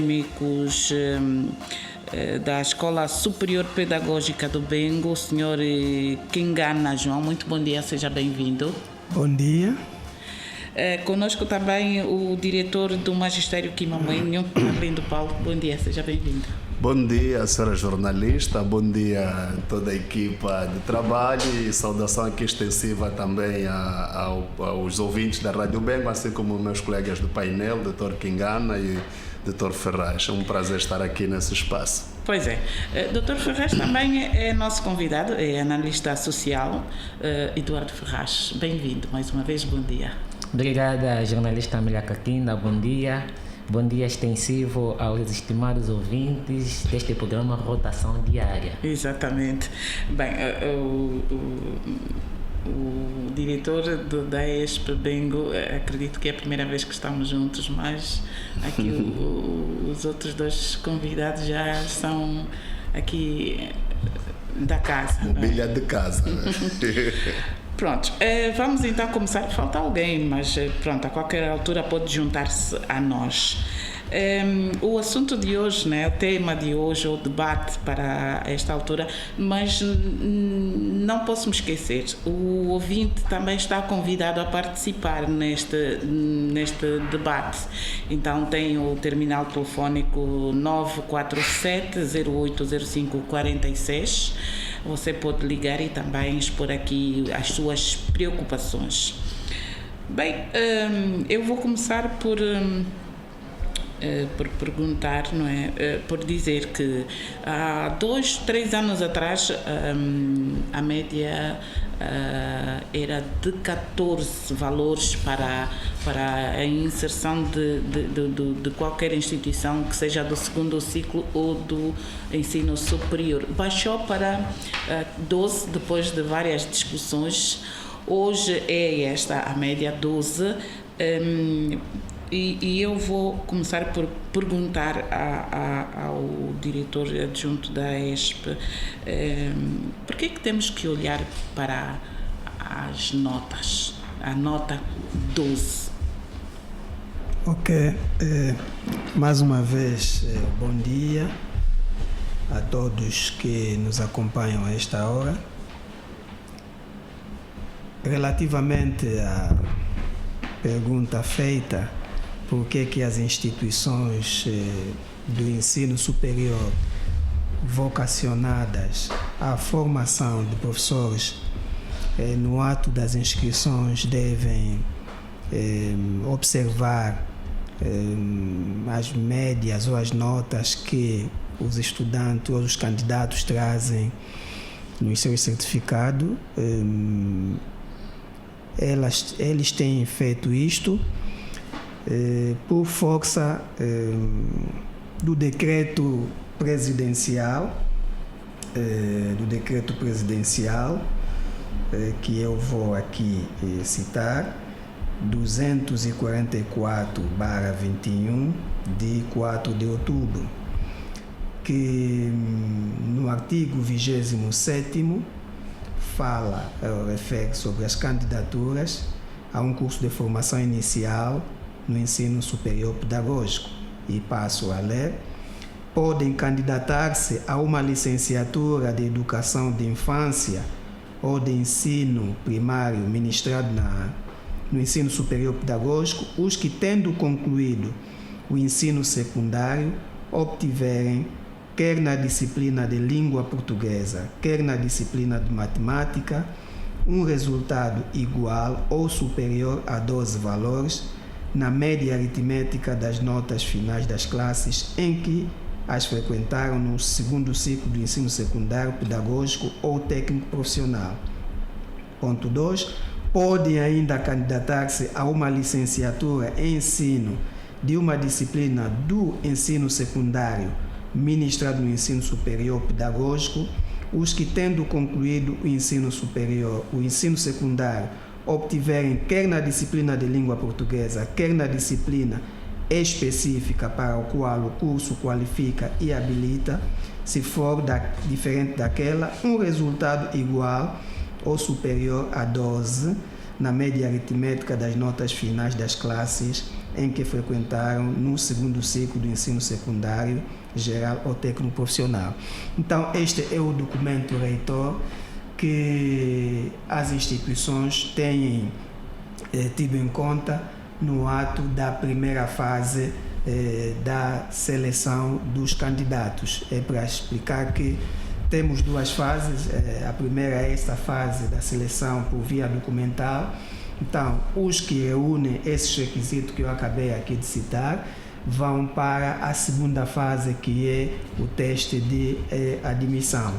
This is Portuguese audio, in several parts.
acadêmicos da Escola Superior Pedagógica do Bengo, o senhor Kingana João. Muito bom dia, seja bem-vindo. Bom dia. Conosco também o diretor do Magistério Quimamoenho, Arlindo Paulo. Bom dia, seja bem-vindo. Bom dia, senhora jornalista, bom dia a toda a equipa de trabalho e saudação aqui extensiva também aos ouvintes da Rádio Bengo, assim como meus colegas do painel, Dr. Kingana e Dr. Ferraz. É um prazer estar aqui nesse espaço. Pois é. Dr. Ferraz também é nosso convidado, é analista social. Eduardo Ferraz, bem-vindo mais uma vez, bom dia. Obrigada, jornalista Amélia Caquinda, bom dia. Bom dia extensivo aos estimados ouvintes deste programa Rotação Diária. Exatamente. Bem, o diretor da ESP Bengo, acredito que é a primeira vez que estamos juntos, mas aqui os outros dois convidados já são aqui da casa. Mobília de casa. Pronto, vamos então começar. Falta alguém, mas pronto, a qualquer altura pode juntar-se a nós. O assunto de hoje, né, o tema de hoje, o debate para esta altura, mas não posso me esquecer, o ouvinte também está convidado a participar neste debate. Então tem o terminal telefónico 947-080546. Você pode ligar e também expor aqui as suas preocupações. Bem, eu vou começar por perguntar, não é? Por dizer que há 2-3 anos atrás a média era de 14 valores para a inserção de qualquer instituição, que seja do segundo ciclo ou do ensino superior. Baixou para 12 depois de várias discussões. Hoje é esta a média 12. E eu vou começar por perguntar ao diretor adjunto da ESP por que temos que olhar para as notas, a nota 12. Ok, mais uma vez, bom dia a todos que nos acompanham a esta hora. Relativamente à pergunta feita, por que as instituições do ensino superior vocacionadas à formação de professores no ato das inscrições devem observar as médias ou as notas que os estudantes ou os candidatos trazem no seu certificado. Eles têm feito isto por força do decreto presidencial, que eu vou aqui citar, 244/21, de 4 de outubro, que no artigo 27º refere sobre as candidaturas a um curso de formação inicial no ensino superior pedagógico, e passo a ler: podem candidatar-se a uma licenciatura de educação de infância ou de ensino primário ministrado no ensino superior pedagógico os que, tendo concluído o ensino secundário, obtiverem, quer na disciplina de língua portuguesa, quer na disciplina de matemática, um resultado igual ou superior a 12 valores na média aritmética das notas finais das classes em que as frequentaram no segundo ciclo do ensino secundário pedagógico ou técnico profissional. Ponto 2. Podem ainda candidatar-se a uma licenciatura em ensino de uma disciplina do ensino secundário ministrado no ensino superior pedagógico os que, tendo concluído o ensino secundário, obtiverem, quer na disciplina de língua portuguesa, quer na disciplina específica para o qual o curso qualifica e habilita, se for diferente daquela, um resultado igual ou superior a 12 na média aritmética das notas finais das classes em que frequentaram no segundo ciclo do ensino secundário, geral ou técnico profissional. Então, este é o documento reitor que as instituições têm tido em conta no ato da primeira fase da seleção dos candidatos. É para explicar que temos duas fases. A primeira é esta fase da seleção por via documental. Então, os que reúnem esses requisitos que eu acabei aqui de citar vão para a segunda fase, que é o teste de admissão.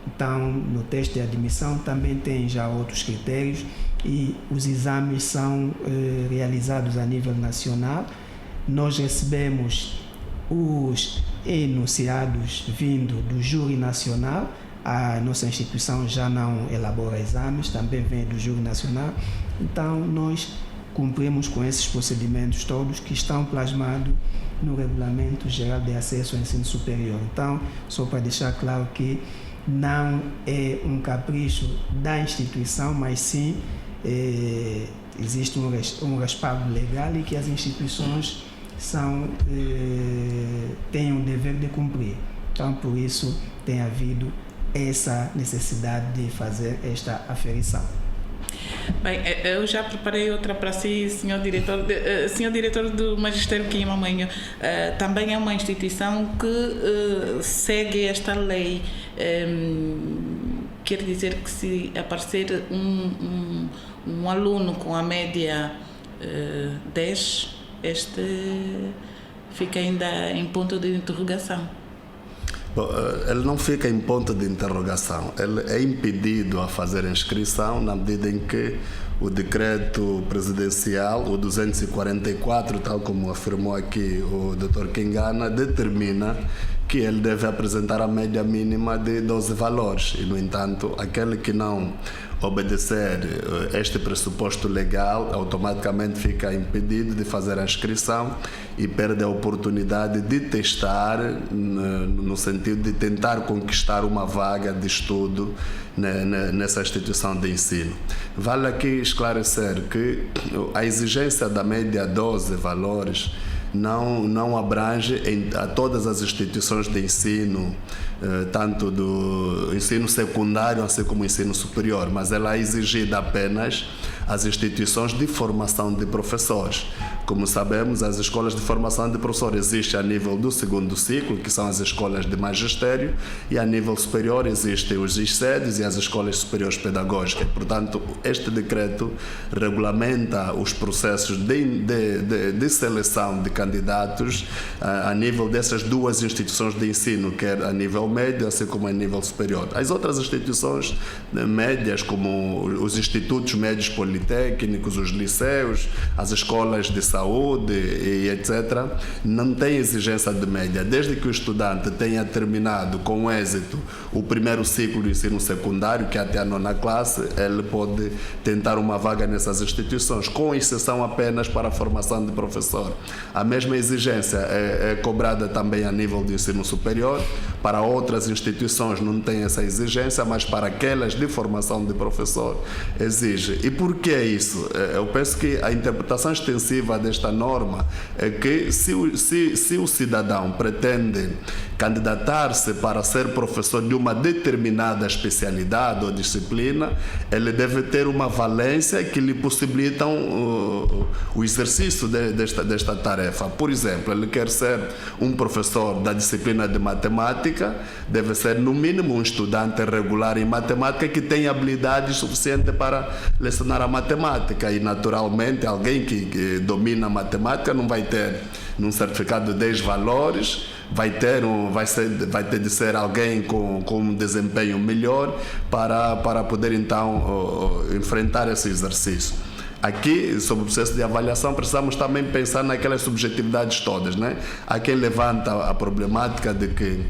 Então, no teste de admissão também tem já outros critérios e os exames são realizados a nível nacional. Nós recebemos os enunciados vindo do júri nacional. A nossa instituição já não elabora exames, também vem do júri nacional. Então, nós cumprimos com esses procedimentos todos que estão plasmados no Regulamento Geral de Acesso ao Ensino Superior. Então, só para deixar claro que não é um capricho da instituição, mas sim existe um respaldo legal e que as instituições têm o dever de cumprir. Então, por isso, tem havido essa necessidade de fazer esta aferição. Bem, eu já preparei outra para si, senhor diretor do Magistério Quimamanho. Também é uma instituição que segue esta lei. Quer dizer que se aparecer um aluno com a média 10, este fica ainda em ponto de interrogação. Bom, ele não fica em ponto de interrogação, ele é impedido a fazer a inscrição na medida em que o decreto presidencial, o 244, tal como afirmou aqui o Dr. Kingana, determina que ele deve apresentar a média mínima de 12 valores e, no entanto, aquele que não obedecer este pressuposto legal automaticamente fica impedido de fazer a inscrição e perde a oportunidade de testar, no sentido de tentar conquistar uma vaga de estudo nessa instituição de ensino. Vale aqui esclarecer que a exigência da média 12 valores não abrange a todas as instituições de ensino, tanto do ensino secundário assim como ensino superior, mas ela é exigida apenas às instituições de formação de professores. Como sabemos, as escolas de formação de professores existem a nível do segundo ciclo, que são as escolas de magistério, e a nível superior existem os ISEDs e as escolas superiores pedagógicas. Portanto, este decreto regulamenta os processos de seleção de candidatos a nível dessas duas instituições de ensino, quer a nível médio, assim como a nível superior. As outras instituições médias, como os institutos médios politécnicos, os liceus, as escolas de saúde e etc., não têm exigência de média. Desde que o estudante tenha terminado com êxito o primeiro ciclo do ensino secundário, que é até a 9ª classe, ele pode tentar uma vaga nessas instituições, com exceção apenas para a formação de professor. A mesma exigência é cobrada também a nível do ensino superior. Para outras instituições não tem essa exigência, mas para aquelas de formação de professor exige. E por que isso? Eu penso que a interpretação extensiva desta norma é que se o cidadão pretende candidatar-se para ser professor de uma determinada especialidade ou disciplina, ele deve ter uma valência que lhe possibilita o exercício desta tarefa. Por exemplo, ele quer ser um professor da disciplina de matemática, deve ser no mínimo um estudante regular em matemática que tenha habilidade suficiente para lecionar a matemática, e naturalmente alguém que domina a matemática não vai ter num certificado de 10 valores, vai ter de ser alguém com um desempenho melhor para poder então enfrentar esse exercício. Aqui, sobre o processo de avaliação, precisamos também pensar naquelas subjetividades todas, né? Há quem levanta a problemática de que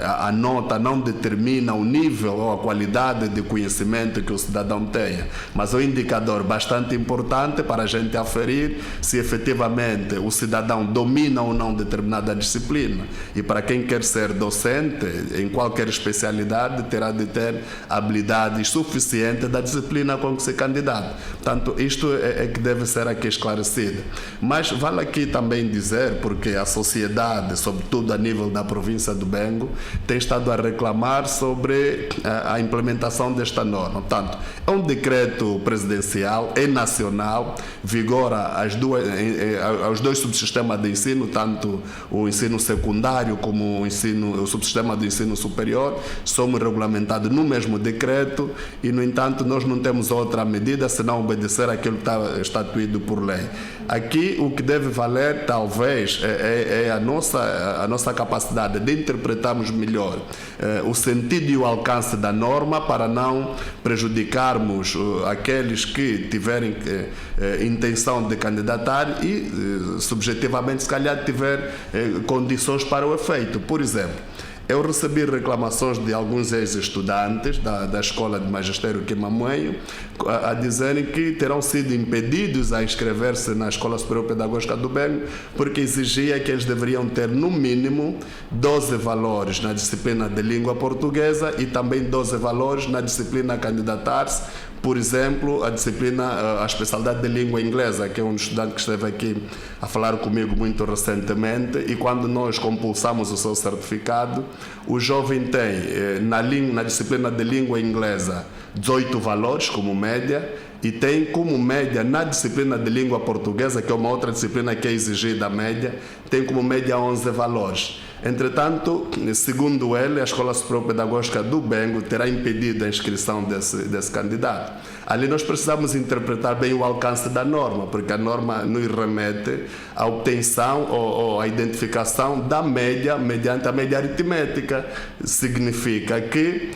a nota não determina o nível ou a qualidade de conhecimento que o cidadão tenha, mas é um indicador bastante importante para a gente aferir se efetivamente o cidadão domina ou não determinada disciplina. E para quem quer ser docente, em qualquer especialidade, terá de ter habilidades suficientes da disciplina com que se candidata. Portanto, isto isto é que deve ser aqui esclarecido. Mas vale aqui também dizer, porque a sociedade, sobretudo a nível da província do Bengo, tem estado a reclamar sobre a implementação desta norma. Portanto, é um decreto presidencial, é nacional, vigora aos dois subsistemas de ensino, tanto o ensino secundário como o subsistema do ensino superior, somos regulamentados no mesmo decreto e, no entanto, nós não temos outra medida senão obedecer aquilo que está estatuído por lei. Aqui o que deve valer, talvez, é a nossa capacidade de interpretarmos melhor o sentido e o alcance da norma para não prejudicarmos aqueles que tiverem intenção de candidatar e, subjetivamente, se calhar, tiver condições para o efeito. Por exemplo, eu recebi reclamações de alguns ex-estudantes da Escola de Magistério Quimamoinho a dizerem que terão sido impedidos a inscrever-se na Escola Superior Pedagógica do Bengo porque exigia que eles deveriam ter no mínimo 12 valores na disciplina de língua portuguesa e também 12 valores na disciplina candidatar-se. Por exemplo, a especialidade de língua inglesa, que é um estudante que esteve aqui a falar comigo muito recentemente, e quando nós compulsamos o seu certificado, o jovem tem na disciplina de língua inglesa 18 valores como média, e tem como média na disciplina de língua portuguesa, que é uma outra disciplina que é exigida a média, tem como média 11 valores. Entretanto, segundo ele, a Escola Superior Pedagógica do Bengo terá impedido a inscrição desse candidato. Ali nós precisamos interpretar bem o alcance da norma, porque a norma nos remete à obtenção ou à identificação da média mediante a média aritmética. Significa que,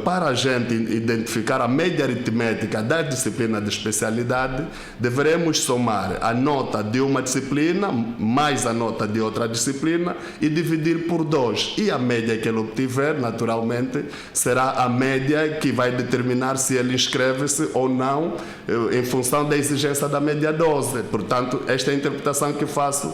para a gente identificar a média aritmética da disciplina de especialidade, deveremos somar a nota de uma disciplina mais a nota de outra disciplina e dividir por 2. E a média que ele obtiver, naturalmente, será a média que vai determinar se ele inscreve-se ou não, em função da exigência da média 12. Portanto, esta é a interpretação que faço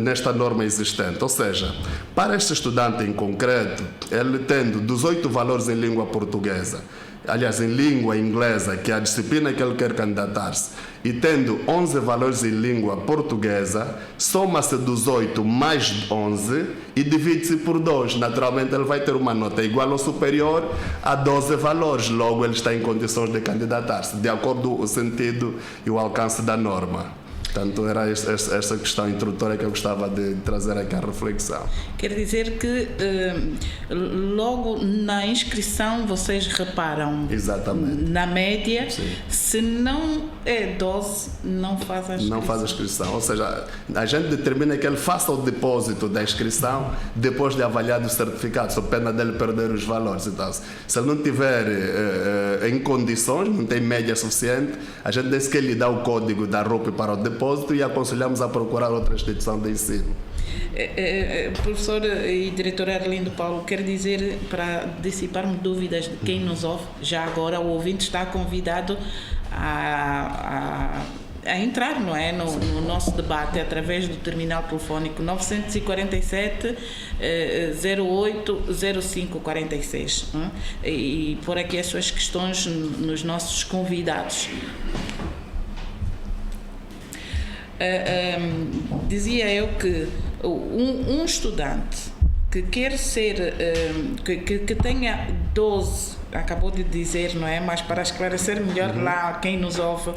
nesta norma existente. Ou seja, para este estudante em concreto, ele tendo 18 valores em língua portuguesa, aliás, em língua inglesa, que é a disciplina que ele quer candidatar-se, e tendo 11 valores em língua portuguesa, soma-se 18 mais 11 e divide-se por 2. Naturalmente, ele vai ter uma nota igual ou superior a 12 valores. Logo, ele está em condições de candidatar-se, de acordo com o sentido e o alcance da norma. Portanto, era esta questão introdutória que eu gostava de trazer aqui à reflexão. Quer dizer que logo na inscrição vocês reparam. Exatamente. Na média. Sim. Se não é 12, não faz a inscrição. Não faz a inscrição. Ou seja, a gente determina que ele faça o depósito da inscrição depois de avaliado o certificado, sob pena dele perder os valores. Então, se ele não tiver em condições, não tem média suficiente, a gente diz que ele dá o código da RUP para o depósito e aconselhamos a procurar outra instituição de ensino. Professor e diretor Arlindo Paulo, quer dizer, para dissiparmos dúvidas de quem nos ouve, já agora o ouvinte está convidado a entrar, não é, no nosso debate através do terminal telefónico 947 08 05 46 e pôr aqui as suas questões nos nossos convidados. Dizia eu que um estudante que quer ser, que tenha 12, acabou de dizer, não é? Mas para esclarecer melhor lá quem nos ouve,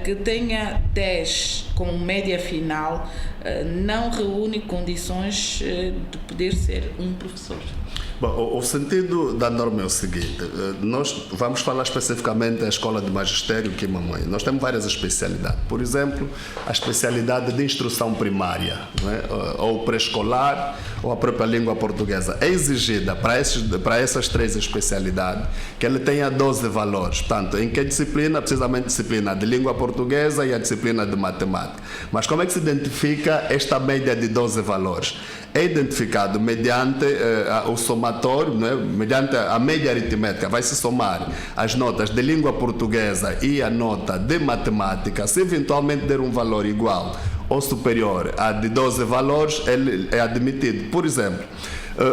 que tenha 10 como média final, não reúne condições de poder ser um professor. Bom, o sentido da norma é o seguinte: nós vamos falar especificamente da Escola de Magistério Quimamoinho. Nós temos várias especialidades. Por exemplo, a especialidade de instrução primária, não é? Ou pré-escolar, ou a própria língua portuguesa. É exigida para essas 3 especialidades que ele tenha 12 valores. Portanto, em que disciplina? Precisamente disciplina de língua portuguesa e a disciplina de matemática. Mas como é que se identifica esta média de 12 valores? É identificado mediante o somatório, não é? Mediante a média aritmética. Vai se somar as notas de língua portuguesa e a nota de matemática. Se eventualmente der um valor igual ou superior a de 12 valores, ele é admitido. Por exemplo,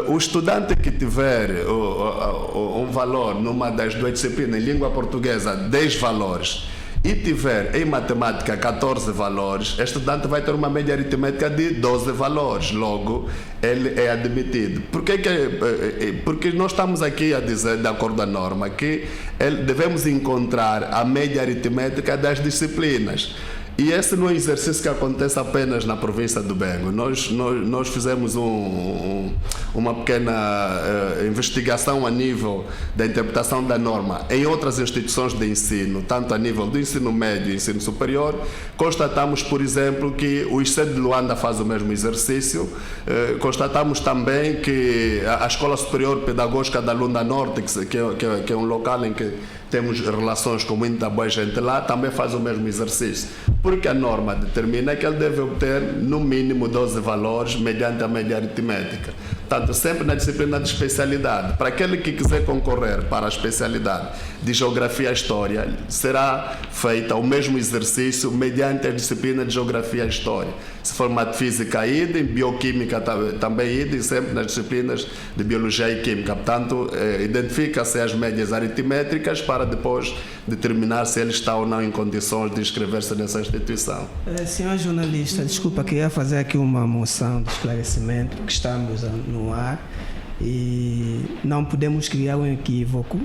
O estudante que tiver um valor numa das duas disciplinas, em língua portuguesa, 10 valores, e tiver em matemática 14 valores, este estudante vai ter uma média aritmética de 12 valores, logo ele é admitido. Porque nós estamos aqui a dizer, de acordo à norma, que devemos encontrar a média aritmética das disciplinas. E esse não é um exercício que acontece apenas na província do Bengo. Nós fizemos uma pequena investigação a nível da interpretação da norma em outras instituições de ensino, tanto a nível do ensino médio e ensino superior. Constatamos, por exemplo, que o ICE de Luanda faz o mesmo exercício. Constatamos também que a Escola Superior Pedagógica da Lunda Norte, que é um local em que temos relações com muita boa gente lá, também faz o mesmo exercício. Porque a norma determina que ele deve obter no mínimo 12 valores mediante a média aritmética. Portanto, sempre na disciplina de especialidade. Para aquele que quiser concorrer para a especialidade de Geografia e História, será feita o mesmo exercício mediante a disciplina de Geografia e História. Se for Física, idem, Bioquímica também idem, sempre nas disciplinas de Biologia e Química. Portanto, identifica-se as médias aritmétricas para depois determinar se ele está ou não em condições de inscrever-se nessa instituição. Senhor jornalista, desculpa, queria fazer aqui uma moção de esclarecimento, que estamos no ar e não podemos criar um equívoco.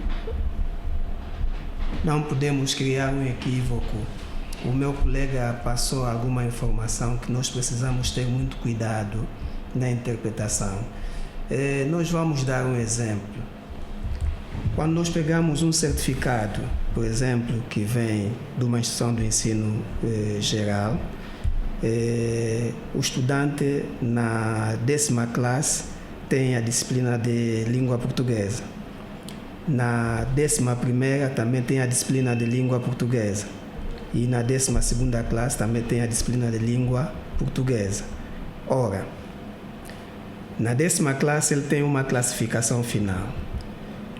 O meu colega passou alguma informação que nós precisamos ter muito cuidado na interpretação. Nós vamos dar um exemplo. Quando nós pegamos um certificado, por exemplo, que vem de uma instituição do ensino geral, o estudante na 10ª classe tem a disciplina de língua portuguesa. Na 11ª também tem a disciplina de língua portuguesa. E na 12ª classe também tem a disciplina de língua portuguesa. Ora, na 10ª classe ele tem uma classificação final.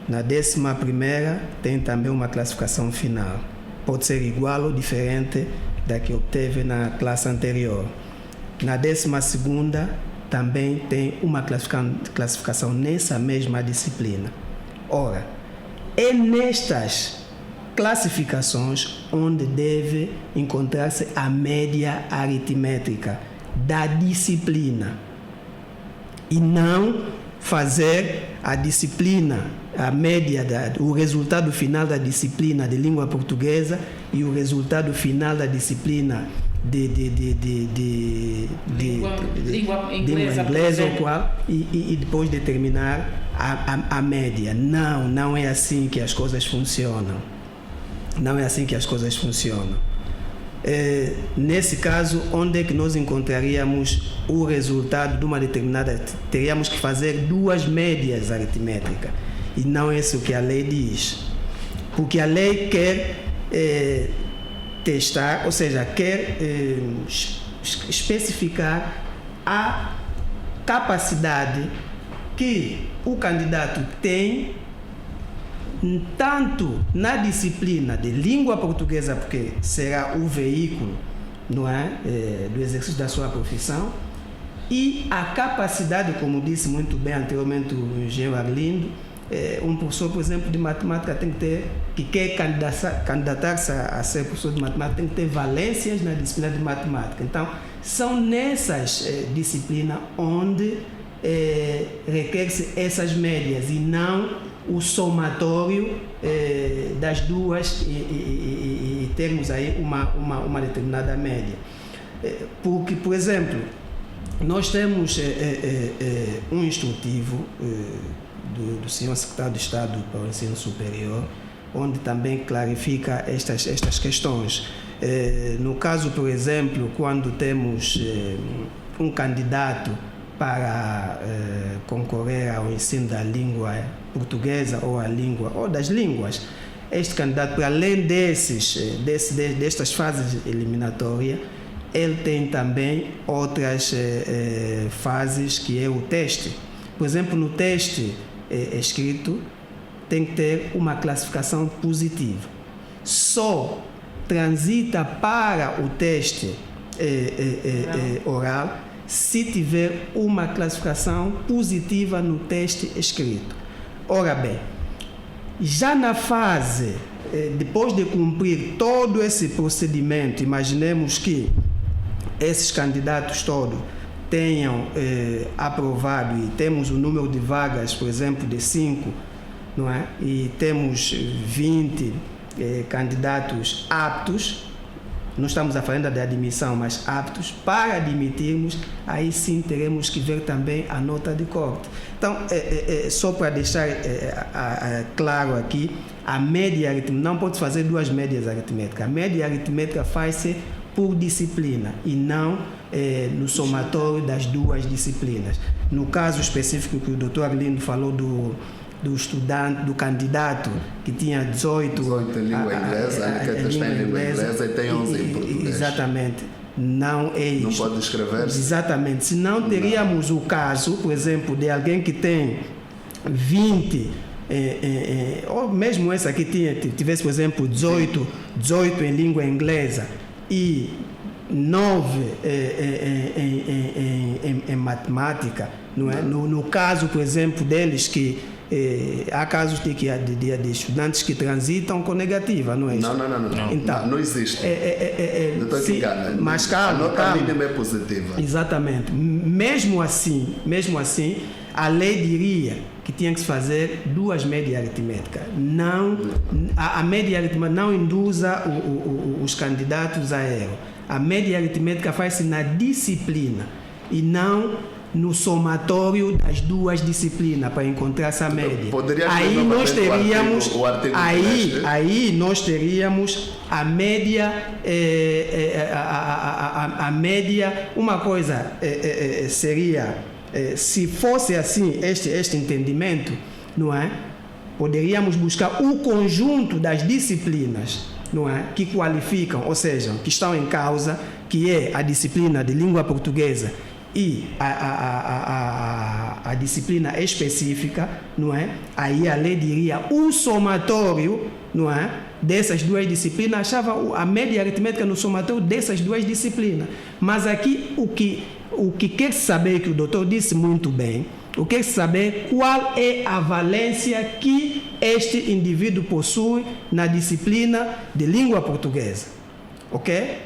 Na 11ª tem também uma classificação final. Pode ser igual ou diferente da que obteve na classe anterior. Na 12ª também tem uma classificação nessa mesma disciplina. Ora, é nestas classificações onde deve encontrar-se a média aritmétrica da disciplina e não fazer a disciplina, a média, o resultado final da disciplina de língua portuguesa e o resultado final da disciplina de língua inglesa ou qual, e depois determinar a média. Não é assim que as coisas funcionam. Não é assim que as coisas funcionam. Nesse caso, onde é que nós encontraríamos o resultado de uma determinada... Teríamos que fazer 2 médias aritmétricas. E não é isso que a lei diz. Porque a lei quer testar, ou seja, quer especificar a capacidade que o candidato tem tanto na disciplina de língua portuguesa, porque será o veículo, não é, do exercício da sua profissão, e a capacidade, como disse muito bem anteriormente o engenheiro Arlindo, um professor, por exemplo, de matemática tem que ter, que quer candidatar-se a ser professor de matemática, tem que ter valências na disciplina de matemática. Então, são nessas disciplinas onde requer-se essas médias e não o somatório das duas e termos aí uma determinada média. Porque, por exemplo, nós temos um instrutivo do senhor secretário de Estado para o Ensino Superior, onde também clarifica estas questões. No caso, por exemplo, quando temos um candidato para concorrer ao ensino da língua portuguesa ou das línguas, este candidato, para além destas fases eliminatórias, ele tem também outras fases, que é o teste. Por exemplo, no teste escrito, tem que ter uma classificação positiva. Só transita para o teste oral se tiver uma classificação positiva no teste escrito. Ora bem, já na fase, depois de cumprir todo esse procedimento, imaginemos que esses candidatos todos tenham aprovado e temos o número de vagas, por exemplo, de 5, não é? E temos 20 candidatos aptos, não estamos a falar da admissão, mas aptos para admitirmos, aí sim teremos que ver também a nota de corte. Então, só para deixar claro aqui, a média aritmética, não pode fazer duas médias aritméticas. A média aritmética faz-se por disciplina e não no somatório das duas disciplinas. No caso específico que o Dr. Arlindo falou do estudante, do candidato que tinha 18 em língua inglesa, que está em língua inglesa e tem 11 em português. Exatamente. Não é isso. Não pode escrever? Exatamente. Senão teríamos o caso, por exemplo, de alguém que tem 20, ou mesmo essa aqui tivesse, por exemplo, 18 em língua inglesa e 9 em matemática, não é? No caso, por exemplo, deles que há casos de estudantes que transitam com negativa, não é isso? Não. Então, não existe. Mas calma, a nota mínima é positiva. Exatamente. Mesmo assim, a lei diria que tinha que se fazer duas médias aritméticas. A média aritmética não induza os candidatos a erro. A média aritmética faz-se na disciplina e não no somatório das duas disciplinas para encontrar essa média. Aí nós teríamos nós teríamos a média a média. Uma coisa seria, se fosse assim este entendimento, não é? Poderíamos buscar o conjunto das disciplinas, não é? Que qualificam, ou seja, que estão em causa, que é a disciplina de língua portuguesa e a disciplina específica, não é? Aí a lei diria o somatório, não é? Dessas duas disciplinas, achava a média aritmética no somatório dessas duas disciplinas. Mas aqui o que quer saber, que o doutor disse muito bem, o que quer saber qual é a valência que este indivíduo possui na disciplina de língua portuguesa, ok?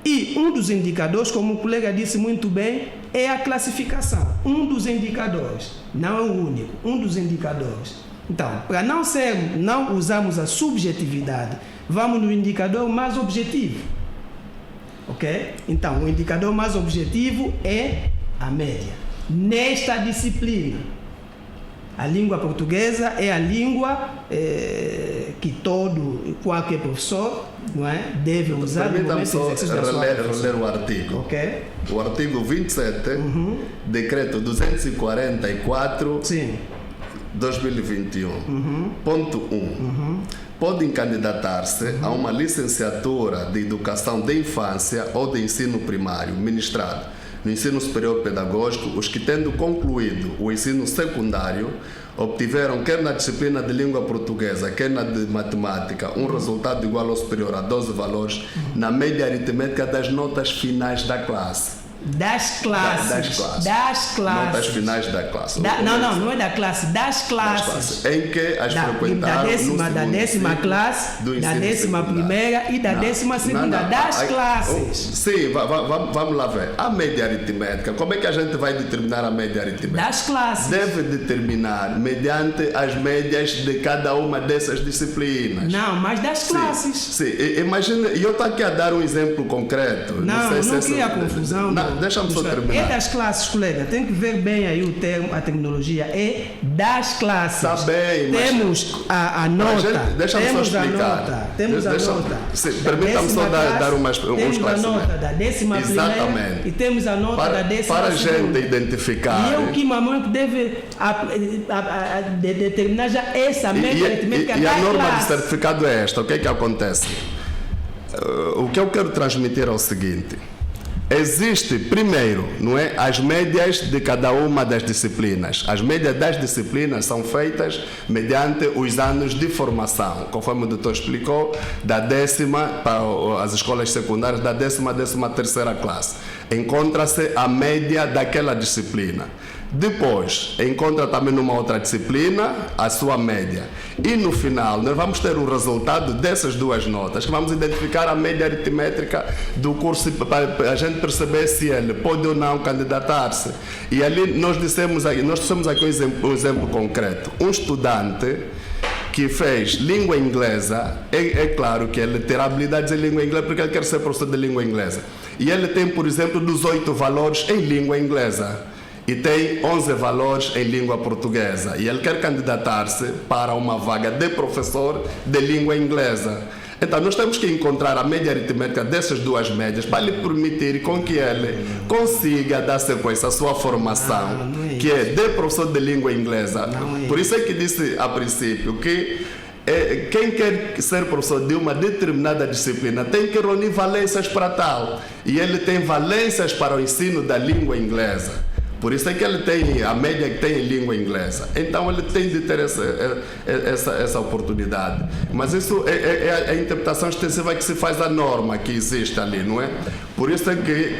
E um dos indicadores, como o colega disse muito bem, é a classificação. Um dos indicadores, não é o único, um dos indicadores. Então, para não usarmos a subjetividade, vamos no indicador mais objetivo. Ok? Então, o indicador mais objetivo é a média. Nesta disciplina, a língua portuguesa é a língua que qualquer professor, não é, deve usar. Permita-me só reler o artigo. Okay. O artigo 27, decreto 244, sim. 2021, ponto 1. Podem candidatar-se a uma licenciatura de educação de infância ou de ensino primário ministrado no ensino superior pedagógico os que, tendo concluído o ensino secundário, obtiveram, quer na disciplina de língua portuguesa, quer na de matemática, um resultado igual ou superior a 12 valores na média aritmética das notas finais da classe. Das classes. Notas finais da classe. Não é da classe, das classes. Em que as frequentaram da décima classe, da 11ª e da 12ª, das classes. Sim, vamos lá ver. A média aritmética, como é que a gente vai determinar a média aritmética? Das classes. Deve determinar mediante as médias de cada uma dessas disciplinas. Não, mas das classes. Sim, imagina, e eu estou aqui a dar um exemplo concreto. Não cria confusão. Deixa-me só terminar. É das classes, colega. Tem que ver bem aí o termo, a terminologia. É das classes. Está bem, mas temos a nota. Deixa-me só explicar. Temos a nota. Permita-me só dar uns temos a nota da 11ª. Exatamente. E temos a nota da 12ª. Para a gente identificar. E é o que mamãe deve determinar já essa média aritmética. E a norma de certificado é esta. O que é que acontece? O que eu quero transmitir é o seguinte. Existe, primeiro, não é, as médias de cada uma das disciplinas. As médias das disciplinas são feitas mediante os anos de formação, conforme o doutor explicou, da 10ª para as escolas secundárias, da 10ª à 13ª classe. encontra-se a média daquela disciplina. Depois, encontra também numa outra disciplina a sua média. E no final, nós vamos ter o resultado dessas duas notas, que vamos identificar a média aritmétrica do curso para a gente perceber se ele pode ou não candidatar-se. E ali nós dissemos aqui um exemplo concreto. Um estudante que fez língua inglesa, é claro que ele terá habilidades em língua inglesa porque ele quer ser professor de língua inglesa. E ele tem, por exemplo, 18 valores em língua inglesa. E tem 11 valores em língua portuguesa. E ele quer candidatar-se para uma vaga de professor de língua inglesa. Então, nós temos que encontrar a média aritmétrica dessas duas médias para lhe permitir com que ele consiga dar sequência à sua formação, que é de professor de língua inglesa. Por isso é que disse a princípio que quem quer ser professor de uma determinada disciplina tem que reunir valências para tal. E ele tem valências para o ensino da língua inglesa. Por isso é que ele tem a média que tem em língua inglesa. Então ele tem de ter essa oportunidade. Mas isso é a interpretação extensiva que se faz da norma que existe ali, não é? Por isso é que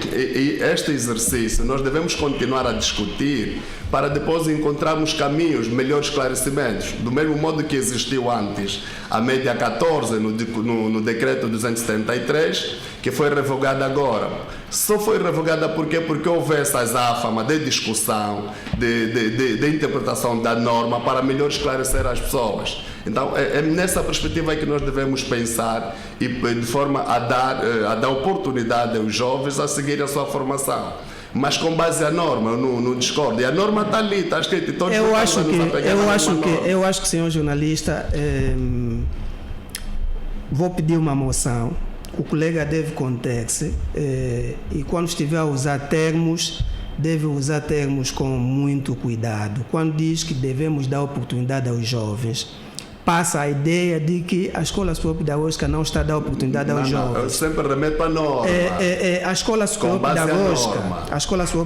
este exercício nós devemos continuar a discutir para depois encontrarmos caminhos, melhores esclarecimentos. Do mesmo modo que existiu antes a média 14 no decreto 273, que foi revogada agora. Só foi revogada por quê? Porque houve essa azáfama de discussão, de interpretação da norma para melhor esclarecer as pessoas. Então, é nessa perspectiva que nós devemos pensar e de forma a dar oportunidade aos jovens a seguir a sua formação. Mas com base na norma, no discordo. E a norma está ali, está escrita. Eu acho que, senhor jornalista, vou pedir uma moção. O colega deve conter-se e quando estiver a usar termos, deve usar termos com muito cuidado. Quando diz que devemos dar oportunidade aos jovens, passa a ideia de que a Escola Superior Pedagógica não está a dar oportunidade aos jovens. Eu sempre remeto para a norma. A Escola Superior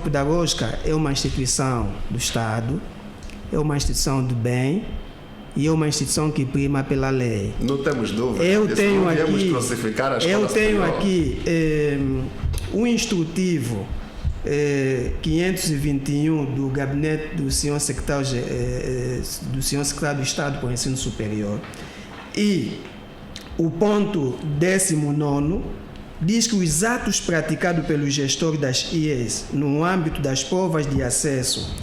Pedagógica é uma instituição do Estado, é uma instituição do bem, e é uma instituição que prima pela lei. Não temos dúvida. Eu tenho aqui um instrutivo 521 do gabinete do senhor secretário do Estado para o Ensino Superior. E o ponto 19 diz que os atos praticados pelo gestor das IES no âmbito das provas de acesso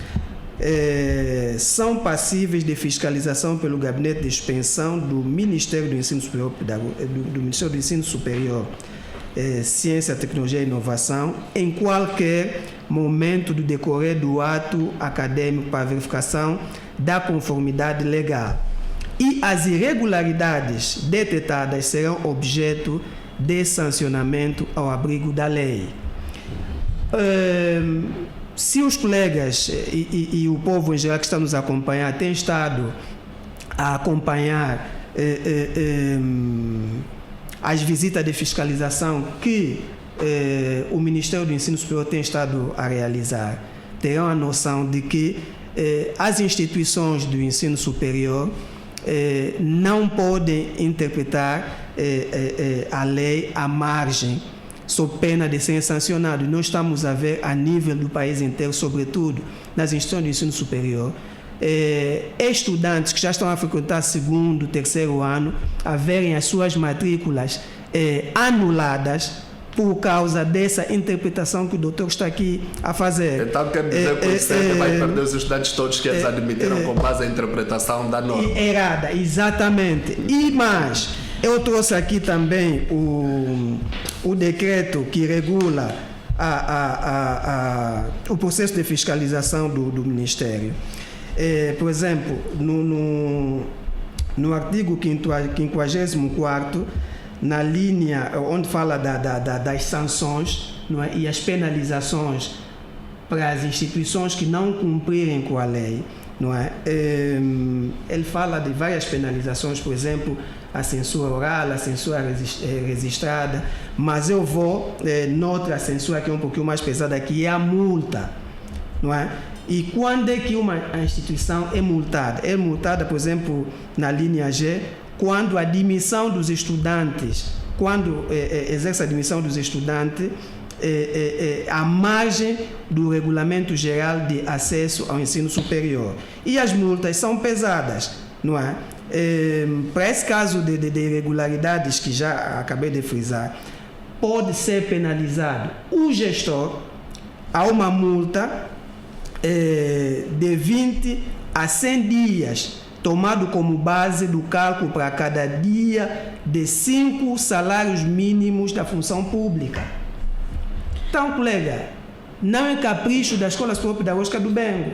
são passíveis de fiscalização pelo Gabinete de Expansão do Ministério do Ensino Superior, do Ministério do Ensino Superior, Ciência, Tecnologia e Inovação, em qualquer momento do decorrer do ato acadêmico para verificação da conformidade legal. E as irregularidades detectadas serão objeto de sancionamento ao abrigo da lei. Se os colegas e o povo em geral que está nos acompanhando têm estado a acompanhar as visitas de fiscalização que o Ministério do Ensino Superior tem estado a realizar, terão a noção de que as instituições do ensino superior não podem interpretar a lei à margem, sob pena de ser sancionado. Nós estamos a ver a nível do país inteiro, sobretudo nas instituições de ensino superior, estudantes que já estão a frequentar segundo, terceiro ano, a verem as suas matrículas anuladas por causa dessa interpretação que o doutor está aqui a fazer. Então quer dizer que você vai perder os estudantes todos que eles admitiram com base na interpretação da norma. Errada, exatamente. E mais, eu trouxe aqui também o decreto que regula o processo de fiscalização do Ministério. Por exemplo, no artigo 54º, na linha onde fala das sanções, não é? E as penalizações para as instituições que não cumprirem com a lei, não é? Ele fala de várias penalizações, por exemplo, a censura oral, a censura registrada, mas eu vou noutra censura que é um pouquinho mais pesada, que é a multa, não é? E quando é que uma instituição é multada? É multada, por exemplo, na linha G, quando a admissão dos estudantes, quando exerce a admissão dos estudantes, à margem do Regulamento Geral de Acesso ao Ensino Superior. E as multas são pesadas, não é? Para esse caso de irregularidades que já acabei de frisar, pode ser penalizado o gestor a uma multa de 20 a 100 dias, tomado como base do cálculo para cada dia de 5 salários mínimos da função pública. Então, colega, não é capricho da Escola Superior Pedagógica do Bengo.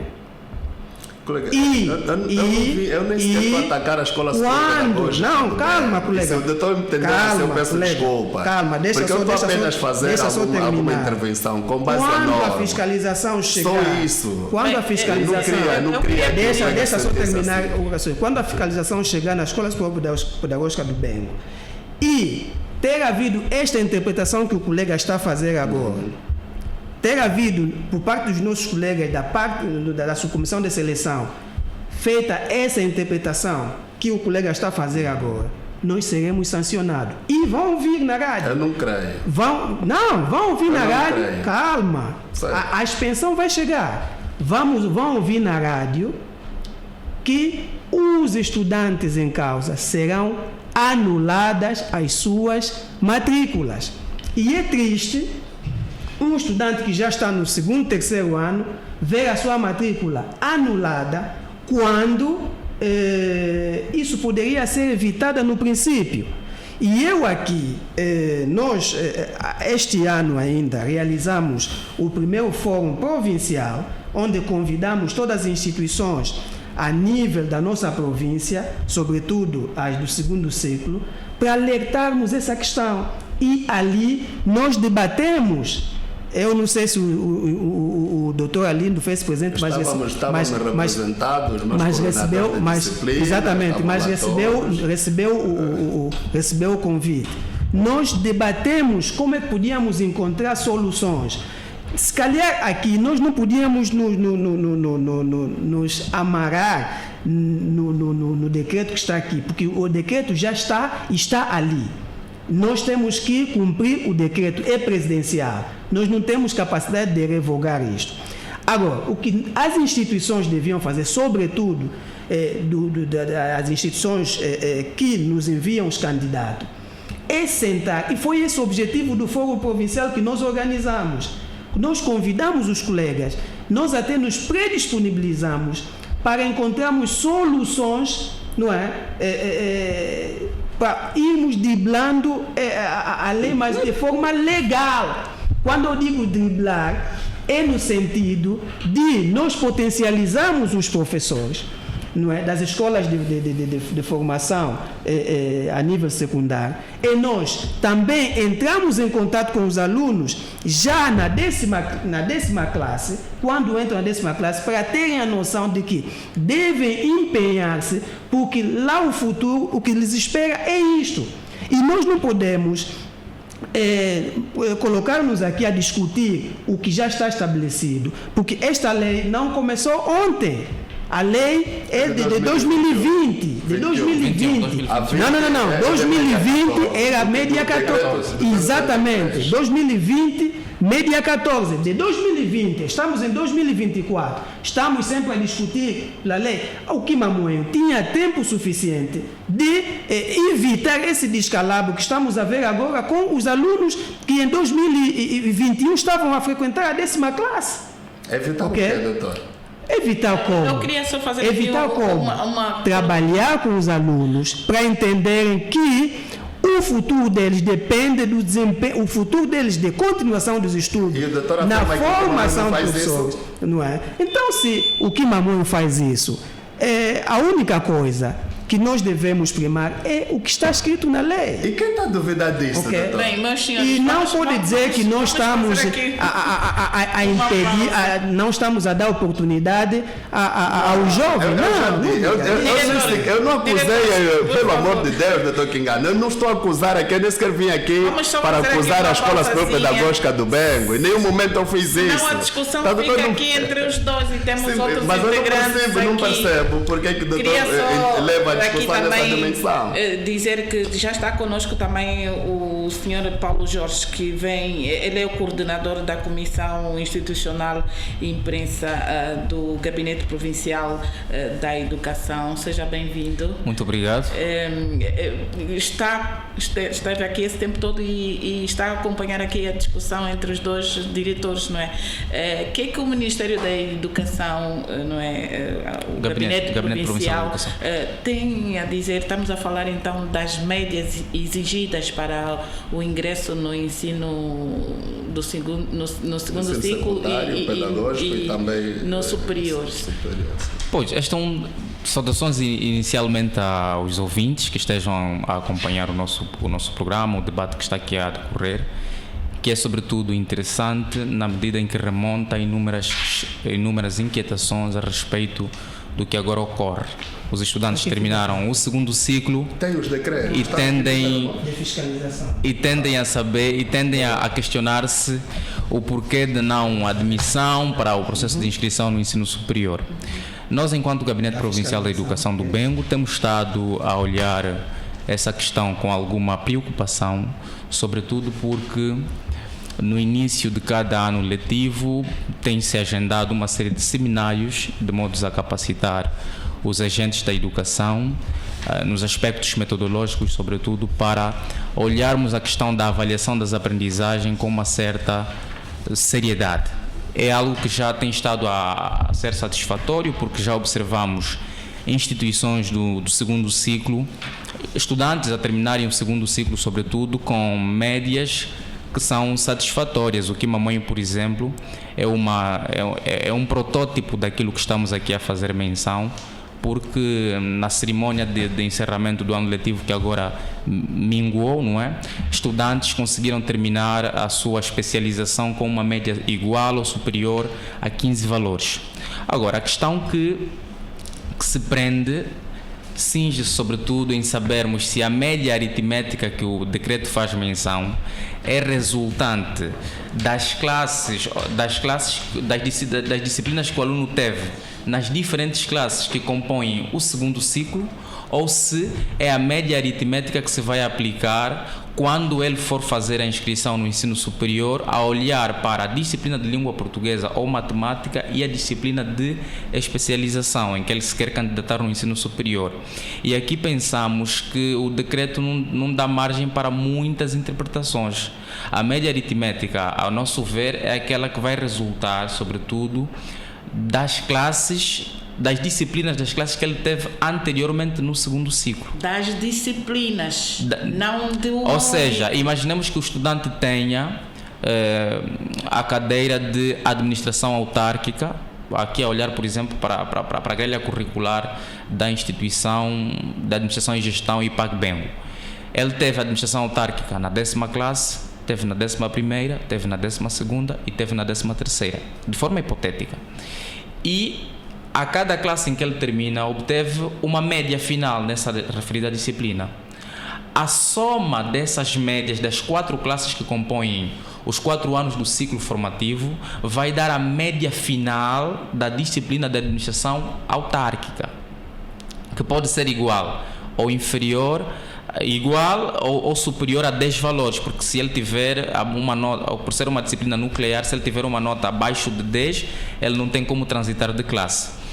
Colega, eu nem sequer estou a atacar a Escola Superior Pedagógica. Não, calma, colega. Se eu estou entendendo, eu peço desculpa. Calma, deixa porque eu estou apenas fazer alguma intervenção com base na norma. Quando a fiscalização chegar... Só isso. Quando a fiscalização... Não queria deixa só terminar o raciocínio. Quando a fiscalização chegar na Escola Superior Pedagógica do Bengo e ter havido esta interpretação que o colega está a fazer agora, ter havido, por parte dos nossos colegas da subcomissão de seleção, feita essa interpretação que o colega está a fazer agora, nós seremos sancionados. E vão vir na rádio. Eu não creio. Vão ouvir na rádio. Creio. Calma. A expensão vai chegar. Vão ouvir na rádio que os estudantes em causa serão anuladas as suas matrículas. E é triste um estudante que já está no segundo, terceiro ano ver a sua matrícula anulada quando isso poderia ser evitado no princípio. E eu aqui, nós este ano ainda realizamos o primeiro fórum provincial, onde convidamos todas as instituições a nível da nossa província, sobretudo as do segundo ciclo, para alertarmos essa questão. E ali nós debatemos. Eu não sei se o doutor Alindo fez presente, estávamos representados, mas recebeu o convite. Nós debatemos como é que podíamos encontrar soluções. Se calhar aqui nós não podíamos nos amarrar no decreto que está aqui, porque o decreto já está ali. Nós temos que cumprir o decreto, é presidencial. Nós não temos capacidade de revogar isto. Agora, o que as instituições deviam fazer, sobretudo as instituições que nos enviam os candidatos, é sentar, e foi esse o objetivo do Fórum Provincial que nós organizamos. Nós convidamos os colegas, nós até nos predisponibilizamos para encontrarmos soluções, não é? Para irmos driblando a lei, mas de forma legal. Quando eu digo driblar, é no sentido de nós potencializarmos os professores, não é, das escolas de formação a nível secundário, e nós também entramos em contato com os alunos já na décima classe, quando entram na 10ª classe, para terem a noção de que devem empenhar-se, porque lá o futuro, o que lhes espera é isto. E nós não podemos colocar-nos aqui a discutir o que já está estabelecido, porque esta lei não começou ontem. A lei é de 2020. De 2020. Não. 2020 era a média 14. Exatamente. 2020, média 14. De 2020, estamos em 2024. Estamos sempre a discutir a lei. O Kimamoen tinha tempo suficiente de evitar esse descalabro que estamos a ver agora com os alunos que em 2021 estavam a frequentar a 10ª classe. Evitar o quê, doutor? Evitar como? Eu queria só fazer trabalhar com os alunos para entenderem que o futuro deles depende do desempenho, o futuro deles de continuação dos estudos na formação dos professores, não é? Então, se o Kimamoen faz isso, a única coisa que nós devemos primar é o que está escrito na lei. E quem está a duvidar disso, doutor? Bem, meus senhores, e não pode dizer que nós estamos a impedir, não estamos a dar oportunidade aos jovens. Eu não acusei, pelo amor de Deus, doutor Kingano, eu não estou a acusar aqui, eu nem sequer vim aqui para acusar a Escola Superior Pedagógica do Bengo. Em nenhum momento eu fiz isso. Não, a discussão fica aqui entre os dois e temos outros mas integrantes eu não percebo porque é que o doutor leva a aqui discussão nessa também dimensão. dizer que já está conosco também o senhor Paulo Jorge, que vem, ele é o coordenador da Comissão Institucional e Imprensa do Gabinete Provincial da Educação. Seja bem-vindo. Muito obrigado. Esteve aqui esse tempo todo e está a acompanhar aqui a discussão entre os dois diretores, não é? O que é que o Ministério da Educação, não é? O Gabinete Provincial tem a dizer? Estamos a falar então das médias exigidas para o ingresso no ensino do segundo, no segundo ciclo e também no superior. Pois, saudações inicialmente aos ouvintes que estejam a acompanhar o nosso programa, o debate que está aqui a decorrer, que é sobretudo interessante na medida em que remonta a inúmeras inquietações a respeito do que agora ocorre. Os estudantes terminaram o segundo ciclo tem os decretos, e tendem a saber e tendem a questionar-se o porquê de não admissão para o processo de inscrição no ensino superior. Nós, enquanto Gabinete Provincial da Educação do Bengo, temos estado a olhar essa questão com alguma preocupação, sobretudo porque no início de cada ano letivo tem-se agendado uma série de seminários de modos a capacitar os agentes da educação nos aspectos metodológicos, sobretudo para olharmos a questão da avaliação das aprendizagens com uma certa seriedade. É algo que já tem estado a ser satisfatório, porque já observamos instituições do segundo ciclo, estudantes a terminarem o segundo ciclo, sobretudo, com médias que são satisfatórias. O Quimamãe, por exemplo, é um protótipo daquilo que estamos aqui a fazer menção, porque na cerimônia de encerramento do ano letivo que agora minguou, não é? Estudantes conseguiram terminar a sua especialização com uma média igual ou superior a 15 valores. Agora, a questão que se prende cinge sobretudo em sabermos se a média aritmética que o decreto faz menção é resultante das disciplinas que o aluno teve nas diferentes classes que compõem o segundo ciclo, ou se é a média aritmética que se vai aplicar quando ele for fazer a inscrição no ensino superior, a olhar para a disciplina de língua portuguesa ou matemática e a disciplina de especialização em que ele se quer candidatar no ensino superior. E aqui pensamos que o decreto não dá margem para muitas interpretações. A média aritmética, ao nosso ver, é aquela que vai resultar, sobretudo, das disciplinas das classes que ele teve anteriormente no segundo ciclo. Das disciplinas, não de uma. Ou seja, imaginemos que o estudante tenha a cadeira de administração autárquica, aqui a olhar, por exemplo, para a grelha curricular da instituição da administração e gestão IPAC Bengo. Ele teve a administração autárquica na 10ª classe, teve na 11ª, teve na 12ª e teve na 13ª, de forma hipotética. E a cada classe em que ele termina, obteve uma média final nessa referida disciplina. A soma dessas médias das 4 classes que compõem os 4 anos do ciclo formativo vai dar a média final da disciplina de administração autárquica, que pode ser igual ou inferior, igual ou superior a 10 valores, porque se ele tiver uma nota, por ser uma disciplina nuclear, se ele tiver uma nota abaixo de 10, ele não tem como transitar de classe.